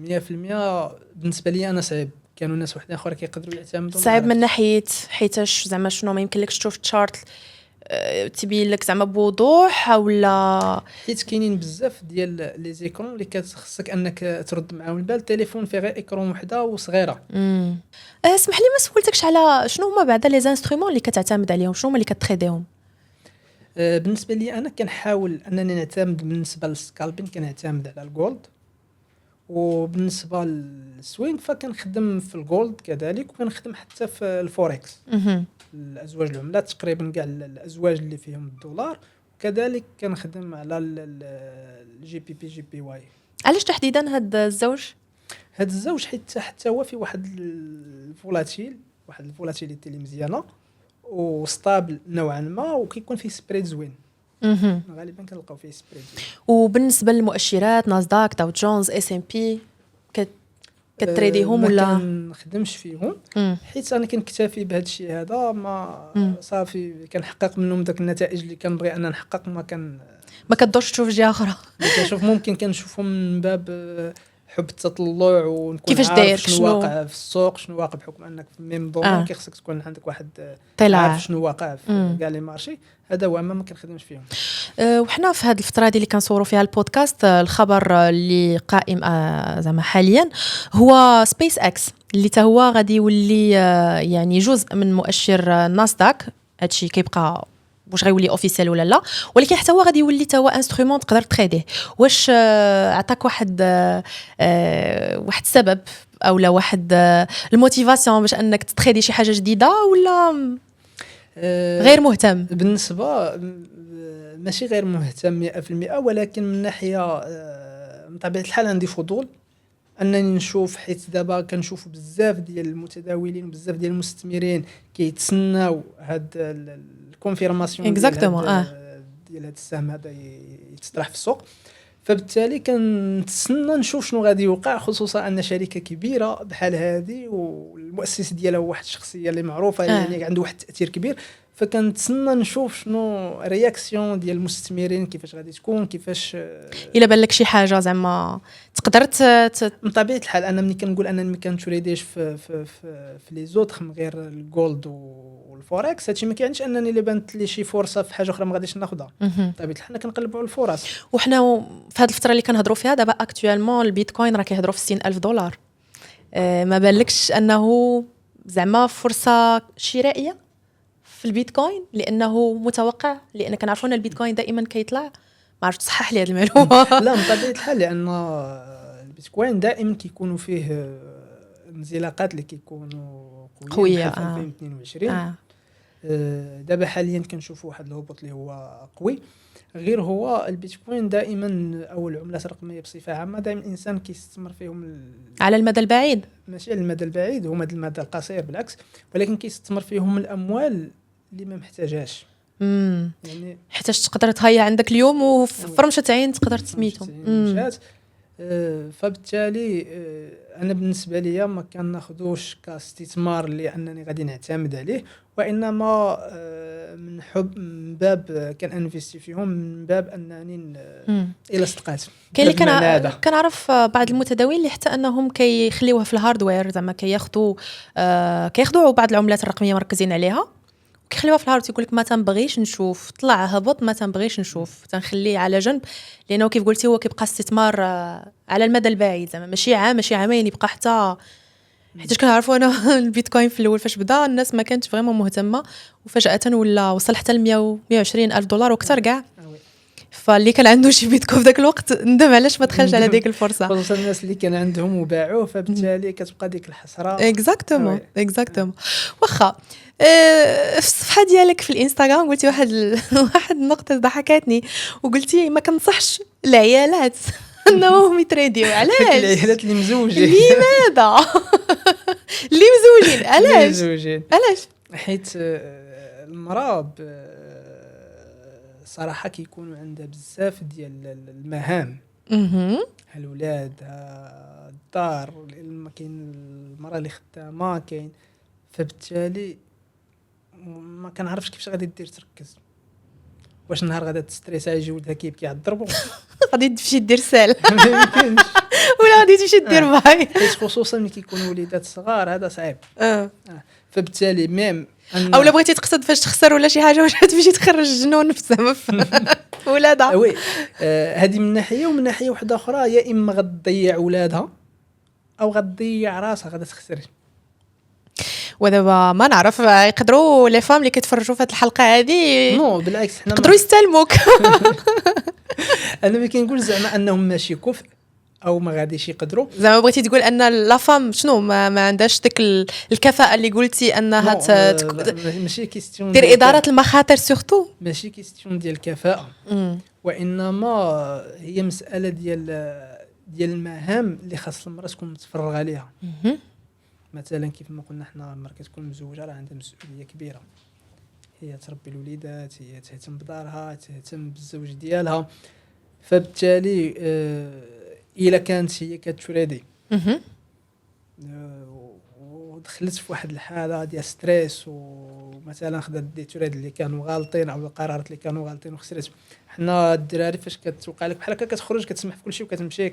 100% بالنسبه لي انا صعيب. كانوا ناس وحدين اخرى كيقدروا يعتمدوا. صعيب من ناحيه حيتاش زعما شنو ما يمكن لكش تشوف تشارت تبين لك زعما بوضوح ولا حيت كاينين بزاف ديال لي زيكرون اللي كتخصك انك ترد معاهم البال. التليفون فيه غير اكرون وحده وصغيره. اسمح لي ما سولتكش على شنو هما بعدا لي انسترومون اللي كتعتمد عليهم، شنو هما اللي كتريديهم؟ بالنسبه لي انا كنحاول انني نعتمد بالنسبه للسكالبين كنعتمد على الجولد، وبالنسبه للسوينغ فكنخدم في الجولد كذلك، وكنخدم حتى في الفوركس. الازواج العملات تقريبا كاع الازواج اللي فيهم الدولار، وكذلك كنخدم على الجي بي بي جي بي واي. علاش تحديدا هاد الزوج؟ هاد الزوج حتى هو في واحد الفولاتيليتي اللي مزيانه وستابل نوعا ما، وكيكون فيه سبريد زوين. غالبا كنلقاو فيه سبريد زوين. وبالنسبه للمؤشرات ناسداك داو جونز اس ام بي كتريديهم ولا؟ ما كنخدمش فيهم حيت انا كنكتفي بهذا الشيء هذا. ما صافي كنحقق منهم داك النتائج اللي كنبغي انا نحقق. ما كدورش تشوف جهه اخرى. كنشوف ممكن كنشوفهم من باب حب التطلع، ونكون كيفاش داير شنو واقع في السوق، شنو واقع بحكم انك في ميم دومين كيخصك تكون عندك واحد طلع عارف شنو واقع في كاع لي مارشي. هذا هو ما كنخدمش فيهم. وحنا في هذه الفتره هذه اللي كنصوروا فيها البودكاست، الخبر اللي قائم زعما حاليا هو سبيس اكس اللي تا هو غادي يولي يعني جزء من مؤشر ناسداك. هادشي كيبقى واش غيولي اوفيسيال ولا لا، ولكن حتى هو غادي يولي تا هو انسترومون تقدر تريديه. واش عطاك واحد السبب او لا واحد الموتيفاسيون باش انك تتريدي شي حاجه جديده، ولا غير مهتم؟ بالنسبه ماشي غير مهتم 100%، ولكن من ناحيه من طبيعه الحال عندي فضول انني نشوف. حيت دابا كنشوفوا بزاف ديال المتداولين بزاف ديال المستثمرين كيتسناو هاد الكونفيرماسيون ديال هاد السهم هذا يتطرح في السوق. فبالتالي كنتسنى نشوف شنو غادي يوقع، خصوصا ان شركه كبيره بحال هذه والمؤسس ديالها هو واحد الشخصيه اللي معروفه يعني عنده واحد التاثير كبير. فكنتسنى نشوف شنو رياكسيون ديال المستثمرين، كيفاش غادي تكون، كيفاش الا بان لك شي حاجه زعما تقدر من طبيعه الحال. انا ملي كنقول انني ما كنتريديش في لي زوتر من غير الجولد والفوركس، هادشي ما كيعنيش انني اللي بانت لي شي فرصه في حاجه اخرى ما غاديش ناخذها. طبيعه الحال كنقلبوا على الفرص. وحنا في هذه الفتره اللي كنهضروا فيها دابا اكطوالمون البيتكوين راه كيهضروا في $60,000. ما بالكش انه زعما فرصه شرائيه في البيتكوين، لانه متوقع، لان كنعرفوا ان البيتكوين دائما كيطلع. ما عرفت تصحح لي هذه المعلومه. لا من طبيعه الحال، لان البيتكوين دائما كيكونوا فيه انزلاقات اللي كيكونوا قويه في 2022. دابا حاليا كنشوفوا واحد الهبوط اللي هو قوي. غير هو البيتكوين دائما او العملات الرقميه بصفه عامه دائما الانسان كيستثمر فيهم على المدى البعيد، ماشي على المدى البعيد، هما المدى القصير بالعكس، ولكن كيستثمر فيهم الاموال اللي ما محتاجاش. يعني حيتاش تقدر تهيا عندك اليوم وفرمشه عين تقدر تسميتهم. فبالتالي انا بالنسبه لي ما كناخذوش كاستثمار لانني غادي نعتمد عليه، وانما من حب من باب كنانفيستي فيهم من باب انني الى استقات. كاين اللي كنعرف بعض المتداولين اللي حتى انهم كيخليوها في الهاردوير، زعما كياخذوا بعض العملات الرقميه مركزين عليها كيخليوها في الهارد. يقول لك ما تنبغيش نشوف طلع هبط، ما تنبغيش نشوف، تنخليه على جنب، لانه كيف قلتي هو كيبقى استثمار على المدى البعيد، زعما ماشي عام ماشي عامين، يبقى حتى حيت كنعرفوا انا البيتكوين في الاول فاش بدا الناس ما كانتش فريمون مهتمه، وفجاه ولا وصل حتى ل $120,000 وكثر كاع. فاللي كان عنده شي بيتكوين في ذاك الوقت ندم علاش ما دخلش على ديك الفرصه، خصوصا الناس اللي كان عندهم وباعوه. فبالتالي كتبقى ديك الحسره. اكزاكتومون. واخا في الصفحه ديالك في الانستغرام قلتي واحد النقطه ضحكتني، وقلتي ما كنصحش العيالات انهم يتريديو. علاش العيالات اللي مزوجين؟ لماذا اللي مزوجين؟ علاش؟ حيت المراه صراحه كيكونوا عندها بزاف ديال المهام، الولاد، الدار، ما كاين المراه اللي خدامه كاين، فبالتالي ما كنعرفش كيفاش غادي دير تركز. واش نهار غادا تستريس يجي ولدها كيبكي على الضربو غادي تمشي دير سال ما يمكنش. ولا غادي تمشي دير باي. حيت خصوصا ملي كيكونوا وليدات صغار هذا صعيب. فبالتالي ميم اولا بغيتي تقصد فاش تخسر ولا شي حاجه واش تمشي تخرج الجنون زعما في ولادها. وي هذه من ناحيه، ومن ناحيه واحده اخرى يا اما غتضيع ولادها او غتضيع راسها، غادا تخسر. ودابا ما نعرف يقدروا لي فام اللي كيتفرجوا في هذه الحلقه هذه نو بالعكس حنا يقدروا يستلموك. انا ما كنقول زعما انهم ماشي كفء او ما غاديش يقدروا، زعما بغيتي تقول ان لا فام شنو ما عندهاش ديك الكفاءه اللي قلتي انها ماشي كيستيون دير اداره المخاطر سورتو، ماشي كيستيون ديال الكفاءه، وانما هي مساله ديال المهام اللي خاص المراه تكون متفرغه عليها. مثلا كيف ما قلنا حنا المراه كتكون مزوجه راه عندها مسؤوليه كبيره، هي تربي الوليدات، هي تهتم بدارها، تهتم بالزوج ديالها. فبالتالي الا كانت هي كتريدي ودخلت في واحد الحاله ديال ستريس، ومثلا خدات دي تريد اللي كانوا غالطين او القرارات اللي كانوا غالطين وخسرت. حنا الدراري فاش كتوقع لك بحال هكا كتخرج كتسمح في كل شيء وكتمشي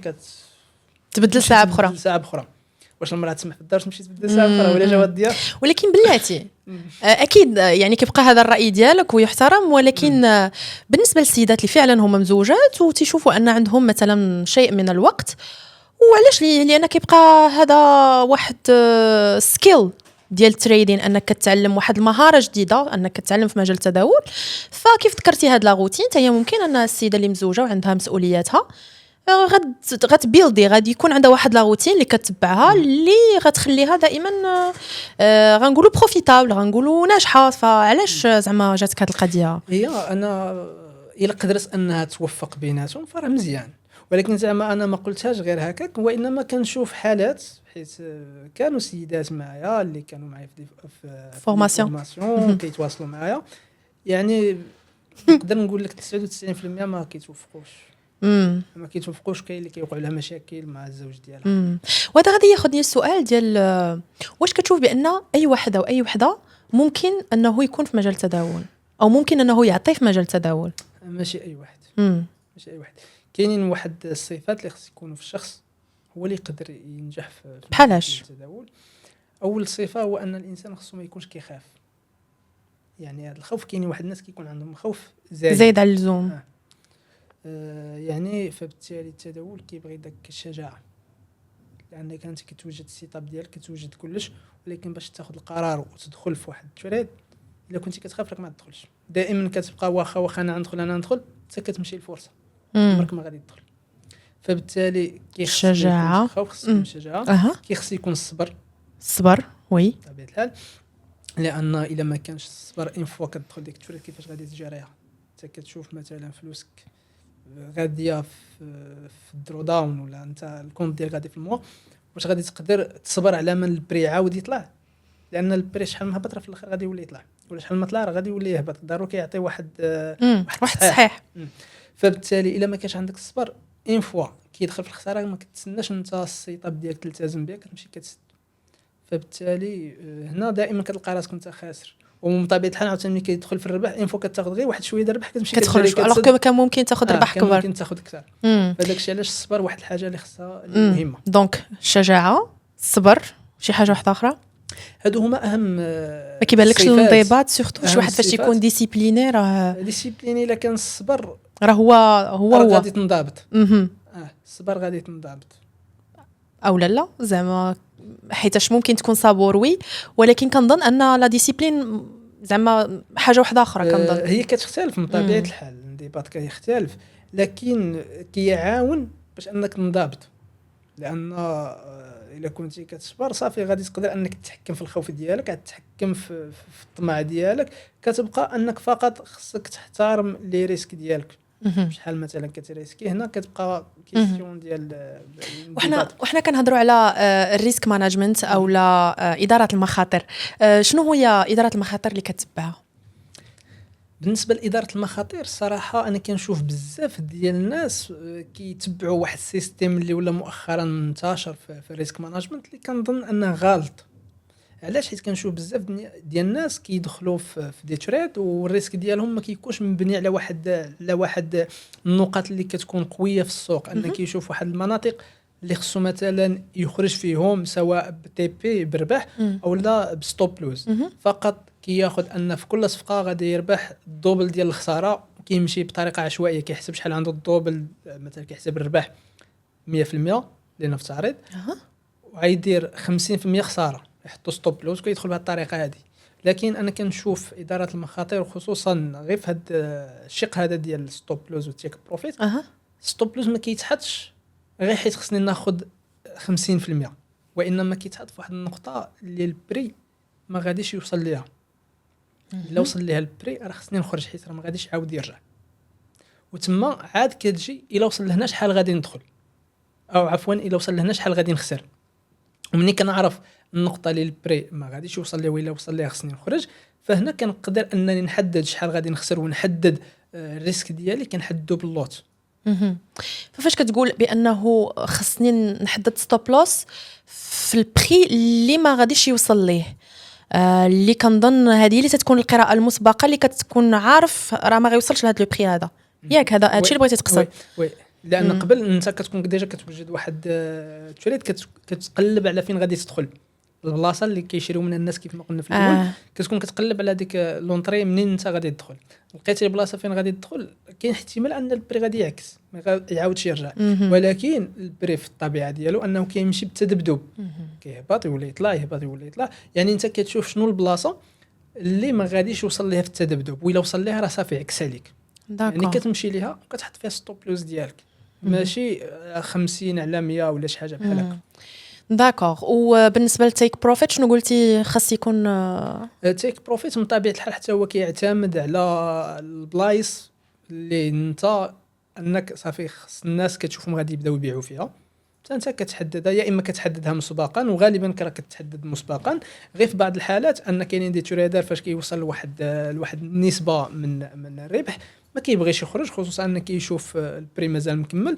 تبدل ساعه بأخرى. واش المراه تسمح في الدار تمشي تبدل ساعه اخرى ولا جواد ديالها؟ ولكن بلاتي اكيد يعني كيبقى هذا الراي ديالك ويحترم، ولكن بالنسبه للسيدات اللي فعلا هما مزوجات وتشوفوا ان عندهم مثلا شيء من الوقت، وعلاش لان كيبقى هذا واحد سكيل ديال التريدين، انك كتعلم واحد المهاره جديده، انك كتعلم في مجال التداول. فكيف ذكرتي هاد لا روتين هي ممكن ان السيده اللي مزوجه وعندها مسؤولياتها غتبيلدي، غادي يكون عندها واحد لا روتين اللي كتبعها اللي غتخليها دائما غنقولوا بروفيتابل، غنقولوا ناجحه. فعلاش زعما جاتك هذه القضيه؟ هي انا الا قدرت انها توفق بيناتهم فراه مزيان، ولكن زعما انا ما قلتهاش غير هكاك، وانما كنشوف حالات حيت كانوا سيدات معايا اللي كانوا معايا في فورماسيون كيتواصلوا معايا، يعني نقدر نقول لك 99% ما كيتوفقوش. ما كيتوفقوش، كاين اللي كيوقع لها مشاكل مع الزوج ديالها. وهذا غادي ياخذني السؤال ديال واش كتشوف بان اي واحد او اي وحده ممكن انه يكون في مجال التداول، او ممكن انه يعطي في مجال التداول؟ ماشي اي واحد. ماشي اي واحد. كاينين واحد الصفات اللي خص يكونوا في الشخص هو اللي يقدر ينجح في بحالاش التداول. اول صفه هو ان الانسان خصو ما يكونش كيخاف. يعني هذا الخوف، كاينين واحد الناس كيكون عندهم خوف زايد على اللزوم. يعني فبالتالي التداول كيبغي داك الشجاعه، لانك انت كتوجد السيت اب ديالك، كتوجد كلش، ولكن باش تاخذ القرار وتدخل في واحد التريد الا كنتي كتخاف راك ما تدخلش. دائما كتبقى واخا انا ندخل حتى كتمشي الفرصه عمرك ما غادي تدخل. فبالتالي كيخص الشجاعه، خص الشجاعه، كيخص يكون الصبر وي بطبيعه الحال، لان الا ما كانش الصبر ان فوا كتدخل ديك التريد كيفاش غادي تجاريها؟ انت كتشوف مثلا فلوسك غاديه في الدرو داون، ولا انت الكونت ديالك غادي في الموا، واش غادي تقدر تصبر على من البري عاود يطلع؟ لان البري شحال ما هبط راه في الاخر غادي يولي يطلع، ولا شحال ما طلع راه غادي يولي يهبط، ضروري كيعطي واحد صحيح. فبالتالي الا ما كانش عندك الصبر ان فوا كيدخل في الخساره ما كتسناش انت السيت اب ديالك تلتزم بها، كتمشي كتسد. فبالتالي هنا دائما كتلقى راسك انت خاسر، ومن طبيعه الحال عاوتاني ملي كيدخل في الربح ان فوا كتاخذ غير واحد شويه د الربح كتمشي كتخرج، الوغ كان ممكن تاخذ ربح كبر، ممكن تاخذ اكثر. فداك الشيء علاش الصبر واحد الحاجه اللي خصها مهمه. دونك الشجاعه، الصبر، شي حاجه واحده اخرى هادو هما اهم. ما كيبانلكش الانضباط سورتو شي واحد فاش يكون ديسيبليني راه ديسيبليني، الا كان الصبر راه هو غادي تنضبط. الصبر غادي تنضبط او لا زعما حيتاش ممكن تكون صبور ولكن كنظن ان لا ديسيبلين زعما حاجه واحده اخرى. كنظن هي كتختلف من طبيعه الحال، الانضباط كيختلف، لكن كيعاون باش انك تنضبط، لان الا كنتي كتصبر صافي غادي تقدر انك تتحكم في الخوف ديالك، تتحكم في الطمع ديالك، كتبقى انك فقط خصك تحترم لي ريسك ديالك. شحال مثلا كتريسكي هنا كتبقى كيسيون ديال وحنا كنهضروا على الريسك مانجمنت او لا اداره المخاطر. شنو هي اداره المخاطر اللي كتبعها؟ بالنسبه لاداره المخاطر الصراحه انا كنشوف بزاف ديال الناس كيتبعوا واحد السيستم اللي ولا مؤخرا منتشر في الريسك مانجمنت اللي كنظن انه غلط. علاش؟ حيت كنشوف بزاف ديال الناس كيدخلوا في دي تريد والريسك ديالهم ما كيكونش مبني على واحد النقط اللي كتكون قويه في السوق، ان كيشوف واحد المناطق اللي خصو مثلا يخرج فيهم سواء بتي بي بربح او لا بستوب لوز، فقط كياخذ ان في كل صفقه غادي يربح الدوبل ديال الخساره، كيمشي بطريقه عشوائيه كيحسب شحال عنده الدوبل، مثلا كيحسب الربح 100% لنفترض، وغيدير 50% خساره يحطوا ستوب لوز وكيدخل بهذه الطريقه هذه. لكن انا كنشوف اداره المخاطر وخصوصا غير في هذا الشق هذا ديال الستوب لوز والتيك بروفيت، ستوب لوز ما كيتحطش غير حيت خصني ناخذ 50%، وانما كيتحط في واحد النقطه اللي البري ما غاديش يوصل ليها. الا وصل ليها البري راه خصني نخرج حيت راه ما غاديش يعاود يرجع، وتما عاد كتجي الا وصل لهنا شحال غادي ندخل، او عفوا الا وصل لهنا شحال غادي نخسر. ومني كنعرف النقطه اللي البري ما غاديش يوصل ليها ولا وصل ليها خصني نخرج، فهنا كنقدر انني نحدد شحال غادي نخسر ونحدد الريسك ديالي كنحددو باللوت. فاش كتقول بانه خصني نحدد ستوب لوس في البري اللي ما غاديش يوصل ليه، اللي كنظن هذه اللي تتكون القراءه المسبقه اللي كتكون عارف راه ما غيوصلش لهذا البري هذا، ياك هذا هادشي اللي بغيتي تقصد؟ وي لان قبل انت كتكون ديجا كتوجد واحد تريد كتقلب على فين غادي تدخل، البلاصه اللي كيشريو منها الناس كيف ما قلنا في الاول. كتكون كتقلب على ديك لونطري منين انت غادي تدخل، لقيتي البلاصه فين غادي تدخل كاين احتمال ان البري غادي يعكس ما يعاودش يرجع، ولكن البري في الطبيعه ديالو انه كيمشي بالتذبذب، كيهبط يولي يطلع يهبط يولي يطلع. يعني انت كتشوف شنو البلاصه اللي ما غاديش يوصل ليها في التذبذب، وإلا وصل ليها راه صافي عكس عليك. يعني كتمشي ليها وكتحط فيها ستوب لوز ديالك، ماشي 50 على 100 ولا شي حاجه بحال هكا. داكوغ. وبالنسبه للتيك بروفيت شنو قلتي خاص يكون؟ تيك بروفيت من طبيعه الحال حتى هو كيعتمد على البلايص اللي انك صافي خص الناس كتشوفهم غادي يبداو يبيعوا فيها، انت كتحددها، يا اما كتحددها مسبقا، وغالبا راه كتحدد مسبقا. غير في بعض الحالات ان كاينين دي تريدر فاش كيوصل لواحد النسبه من الربح ما كيبغيش يخرج، خصوصا ان كيشوف البري مازال مكمل،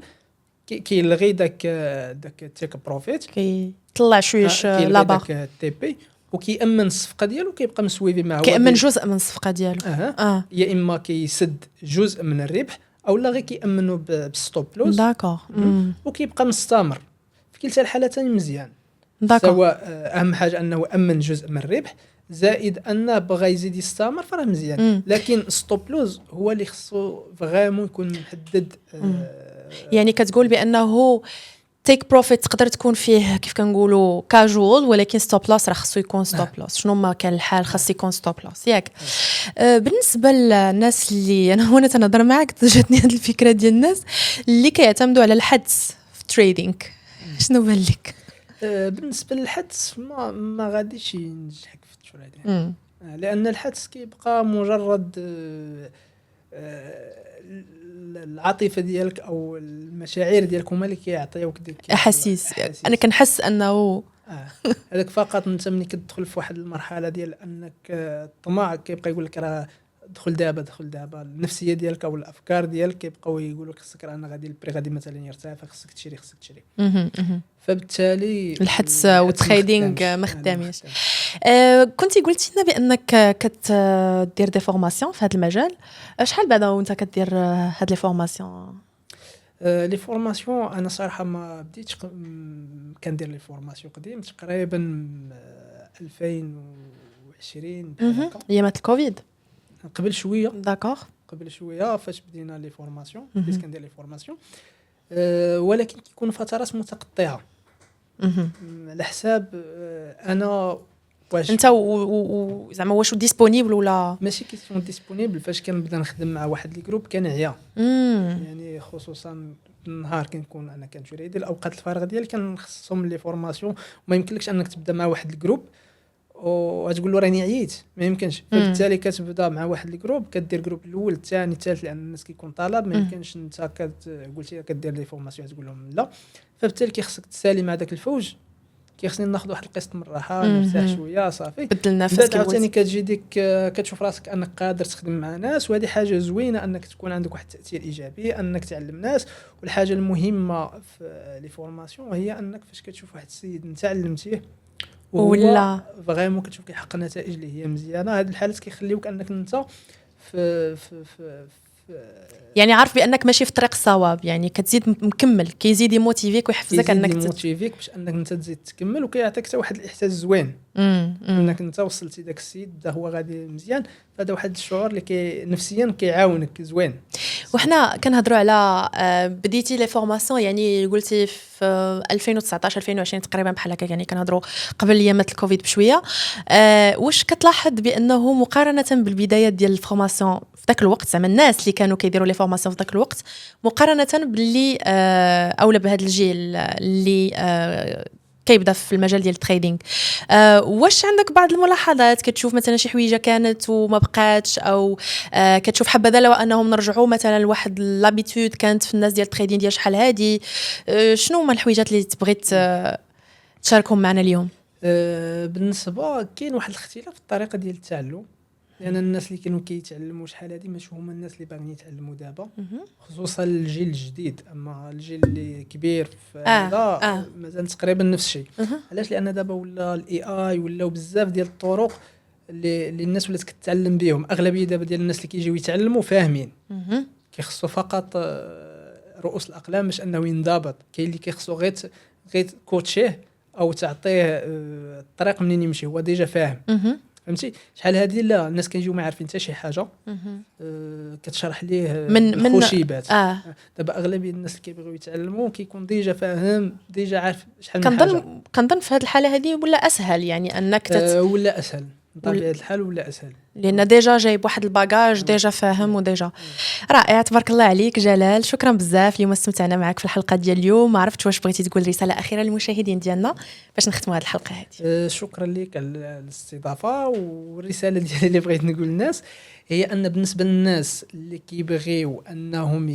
كيلغي داك التيك بروفيت، كيطلع شويش لابا داك التي بي، وكيامن الصفقه ديالو وكيبقى مسويفي معاه، كيامن جزء من الصفقه ديالو. يا اما كيسد جزء من الربح او لا غير كيامنوا بالستوب لوز. داكوغ. وكيبقى مستمر في كلتا الحالتين مزيان. داكوغ. سواء اهم حاجه انه امن جزء من الربح، زائد انه بغى يزيد يستمر فراه مزيان. لكن ستوب لوز هو اللي خصو فريمون يكون محدد. يعني كتقول بانه تيك بروفيت تقدر تكون فيه كيف كنقولوا كاجوال، ولكن ستوب لوس راه خصو يكون ستوب لوس. شنو ما كان الحال خاص يكون ستوب لوس، ياك؟ بالنسبه للناس اللي انا هنا تنهضر معاك جاتني هذه الفكره ديال الناس اللي كيعتمدوا على الحدس في التريدينغ، شنو بان لك؟ بالنسبه للحدس ما غاديش ينجحك في التريدينغ، لان الحدس كيبقى مجرد العاطفه ديالك او المشاعر ديالك هما اللي كيعطيوك ديك احاسيس. انا كنحس انه هذاك فقط انت ملي كتدخل في واحد المرحله ديال انك الطمع كيبقى يقول لك راه دخل دابا، النفسيه ديالك او الافكار ديالك كيبقاو يقولوا لك خصك راه انا غادي البري غادي مثلا يرتفع فخصك تشري. فبالتالي الحدس والتريدينغ ما خدامينش. كنتي قلتي لنا بانك كتدير دي فورماسيون في هذا المجال، شحال بعدا وانت كدير هاد لي فورماسيون؟ لي فورماسيون انا صراحه ما بديتش كندير لي فورماسيون قديم، تقريبا 2020 ايامات الكوفيد، قبل شويه. داكوغ. قبل شويه فاش بدينا لي فورماسيون بديت كندير لي فورماسيون، ولكن كيكونوا فترات متقطعه على حساب انا واش انت زعما واش ديسپونيبل ولا ماشي كيسيون ديسپونيبل. فاش كنبدا نخدم مع واحد الجروب كنعيا، يعني خصوصا النهار كنكون انا كنتريد، الاوقات الفارغه ديالي كنخصصهم لي فورماسيون، وما يمكنلكش انك تبدا مع واحد الجروب وتقول له راني عييت، ما يمكنش. فبالتالي كتبدا مع واحد الجروب، كدير جروب الاول الثاني الثالث، لان الناس كيكون طلب، ما يمكنش انت قلتي كدير لي فورماسيون تقول لهم لا. فبالتالي كيخصك تسالي مع داك الفوج كيخصني ناخذ واحد القسط من الراحه نرتاح شويه صافي بدل النفس بعد كيف عاوتاني قلت. كتجي ديك كتشوف راسك انك قادر تخدم مع ناس، وهذه حاجه زوينه انك تكون عندك واحد التاثير ايجابي انك تعلم ناس. والحاجه المهمه في لي فورماسيون هي انك فاش كتشوف واحد السيد انت علمتيه ولا فريمون كتشوف كيحقق نتائج اللي هي مزيانه، هاد الحالات كيخليوك انك انت في يعني عارف بانك ماشي في طريق الصواب، يعني كتزيد مكمل، كيزيد يموتيفيك ويحفزك انك موتيفيك باش انك انت تزيد تكمل، وكيعطيك حتى واحد الاحساس زوين انك انت وصلتي داك السيد بدا هو غادي مزيان. فهذا واحد الشعور اللي نفسيا كيعاونك زوين. وحنا كنهضروا على بديتي لي فورماسيون، يعني قلتي في 2019 2020 تقريبا بحال هكا، يعني كنهضروا قبل ايامات الكوفيد بشويه. واش كتلاحظ بانه مقارنه بالبدايات ديال الفورماسيون في ذاك الوقت، زعما الناس اللي كانوا كيديروا لي فورماسيون في ذاك الوقت مقارنه باللي اولا بهذا الجيل اللي كيبدا في المجال ديال التريدينغ، واش عندك بعض الملاحظات؟ كتشوف مثلا شي حويجه كانت وما بقاتش، او كتشوف حبذا لو انهم نرجعوا مثلا لواحد لابيتود كانت في الناس ديال التريدينغ ديال شحال هادي؟ شنو هما الحويجات اللي تبغيت تشاركهم معنا اليوم؟ بالنسبه كاين واحد الاختلاف في الطريقه ديال التعلم، لان الناس اللي كانوا كيتعلموا شحال هادي ماشي هما الناس اللي باغيين يتعلموا دابا، خصوصا الجيل الجديد. اما الجيل اللي كبير هذا مازال تقريبا نفس الشيء. علاش؟ لان دابا ولا الاي اي ولاو بزاف ديال الطرق اللي الناس ولات كتعلم بهم. اغلبيه دابا ديال الناس اللي كيجيو يتعلموا فاهمين، كيخصو فقط رؤوس الاقلام باش انه ينضبط. كاين اللي كيخصو غير كوتشيه او تعطيه الطريق منين يمشي، هو ديجا فاهم. فهمتي شحال هذه لا الناس كيجيو ما عارفين حتى شي حاجه، كتشرح ليه من الخشيبات. دابا اغلبيه الناس اللي كيبغيو يتعلموا كيكون ديجا فاهم، ديجا عارف شحال من حاجه. كنظن في هذه الحاله هذه ولا اسهل، يعني انك ولا اسهل بطبيعه الحال، ولا اسهل لان ديجا جايب واحد الباجاج، ديجا فاهم وديجا رائع. تبارك الله عليك جلال، شكرا بزاف. اليوم استمتعنا معك في الحلقه ديال اليوم. ما عرفتش واش بغيتي تقول رساله اخيره للمشاهدين ديالنا باش نختموا هذه الحلقه هذه؟ شكرا لك على الاستضافه. والرساله ديالي اللي بغيت نقول للناس هي ان بالنسبه للناس اللي كيبغيو انهم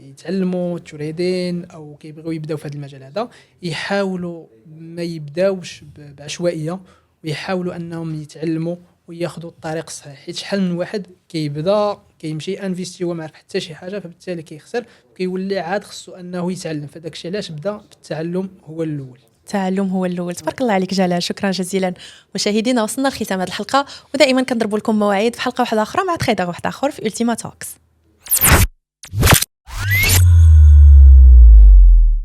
يتعلموا التريدين او كيبغيو يبداو في هذا المجال هذا، يحاولوا ما يبداوش بعشوائيه، ويحاولوا انهم يتعلموا وياخذوا الطريق الصحيح. حيت شحال من واحد كيبدا كيمشي انفيستي وما عرف حتى شي حاجه، فبالتالي كيخسر وكيولي عاد خصو انه يتعلم. فداك الشيء علاش بدا بالتعلم هو الاول. التعلم هو الاول. تبارك الله عليك جلال، شكرا جزيلا. مشاهدينا وصلنا لختام هذه الحلقه، ودائما كنضرب لكم مواعيد في حلقه واحده اخرى مع تريدر واحد اخر في التيما توكس.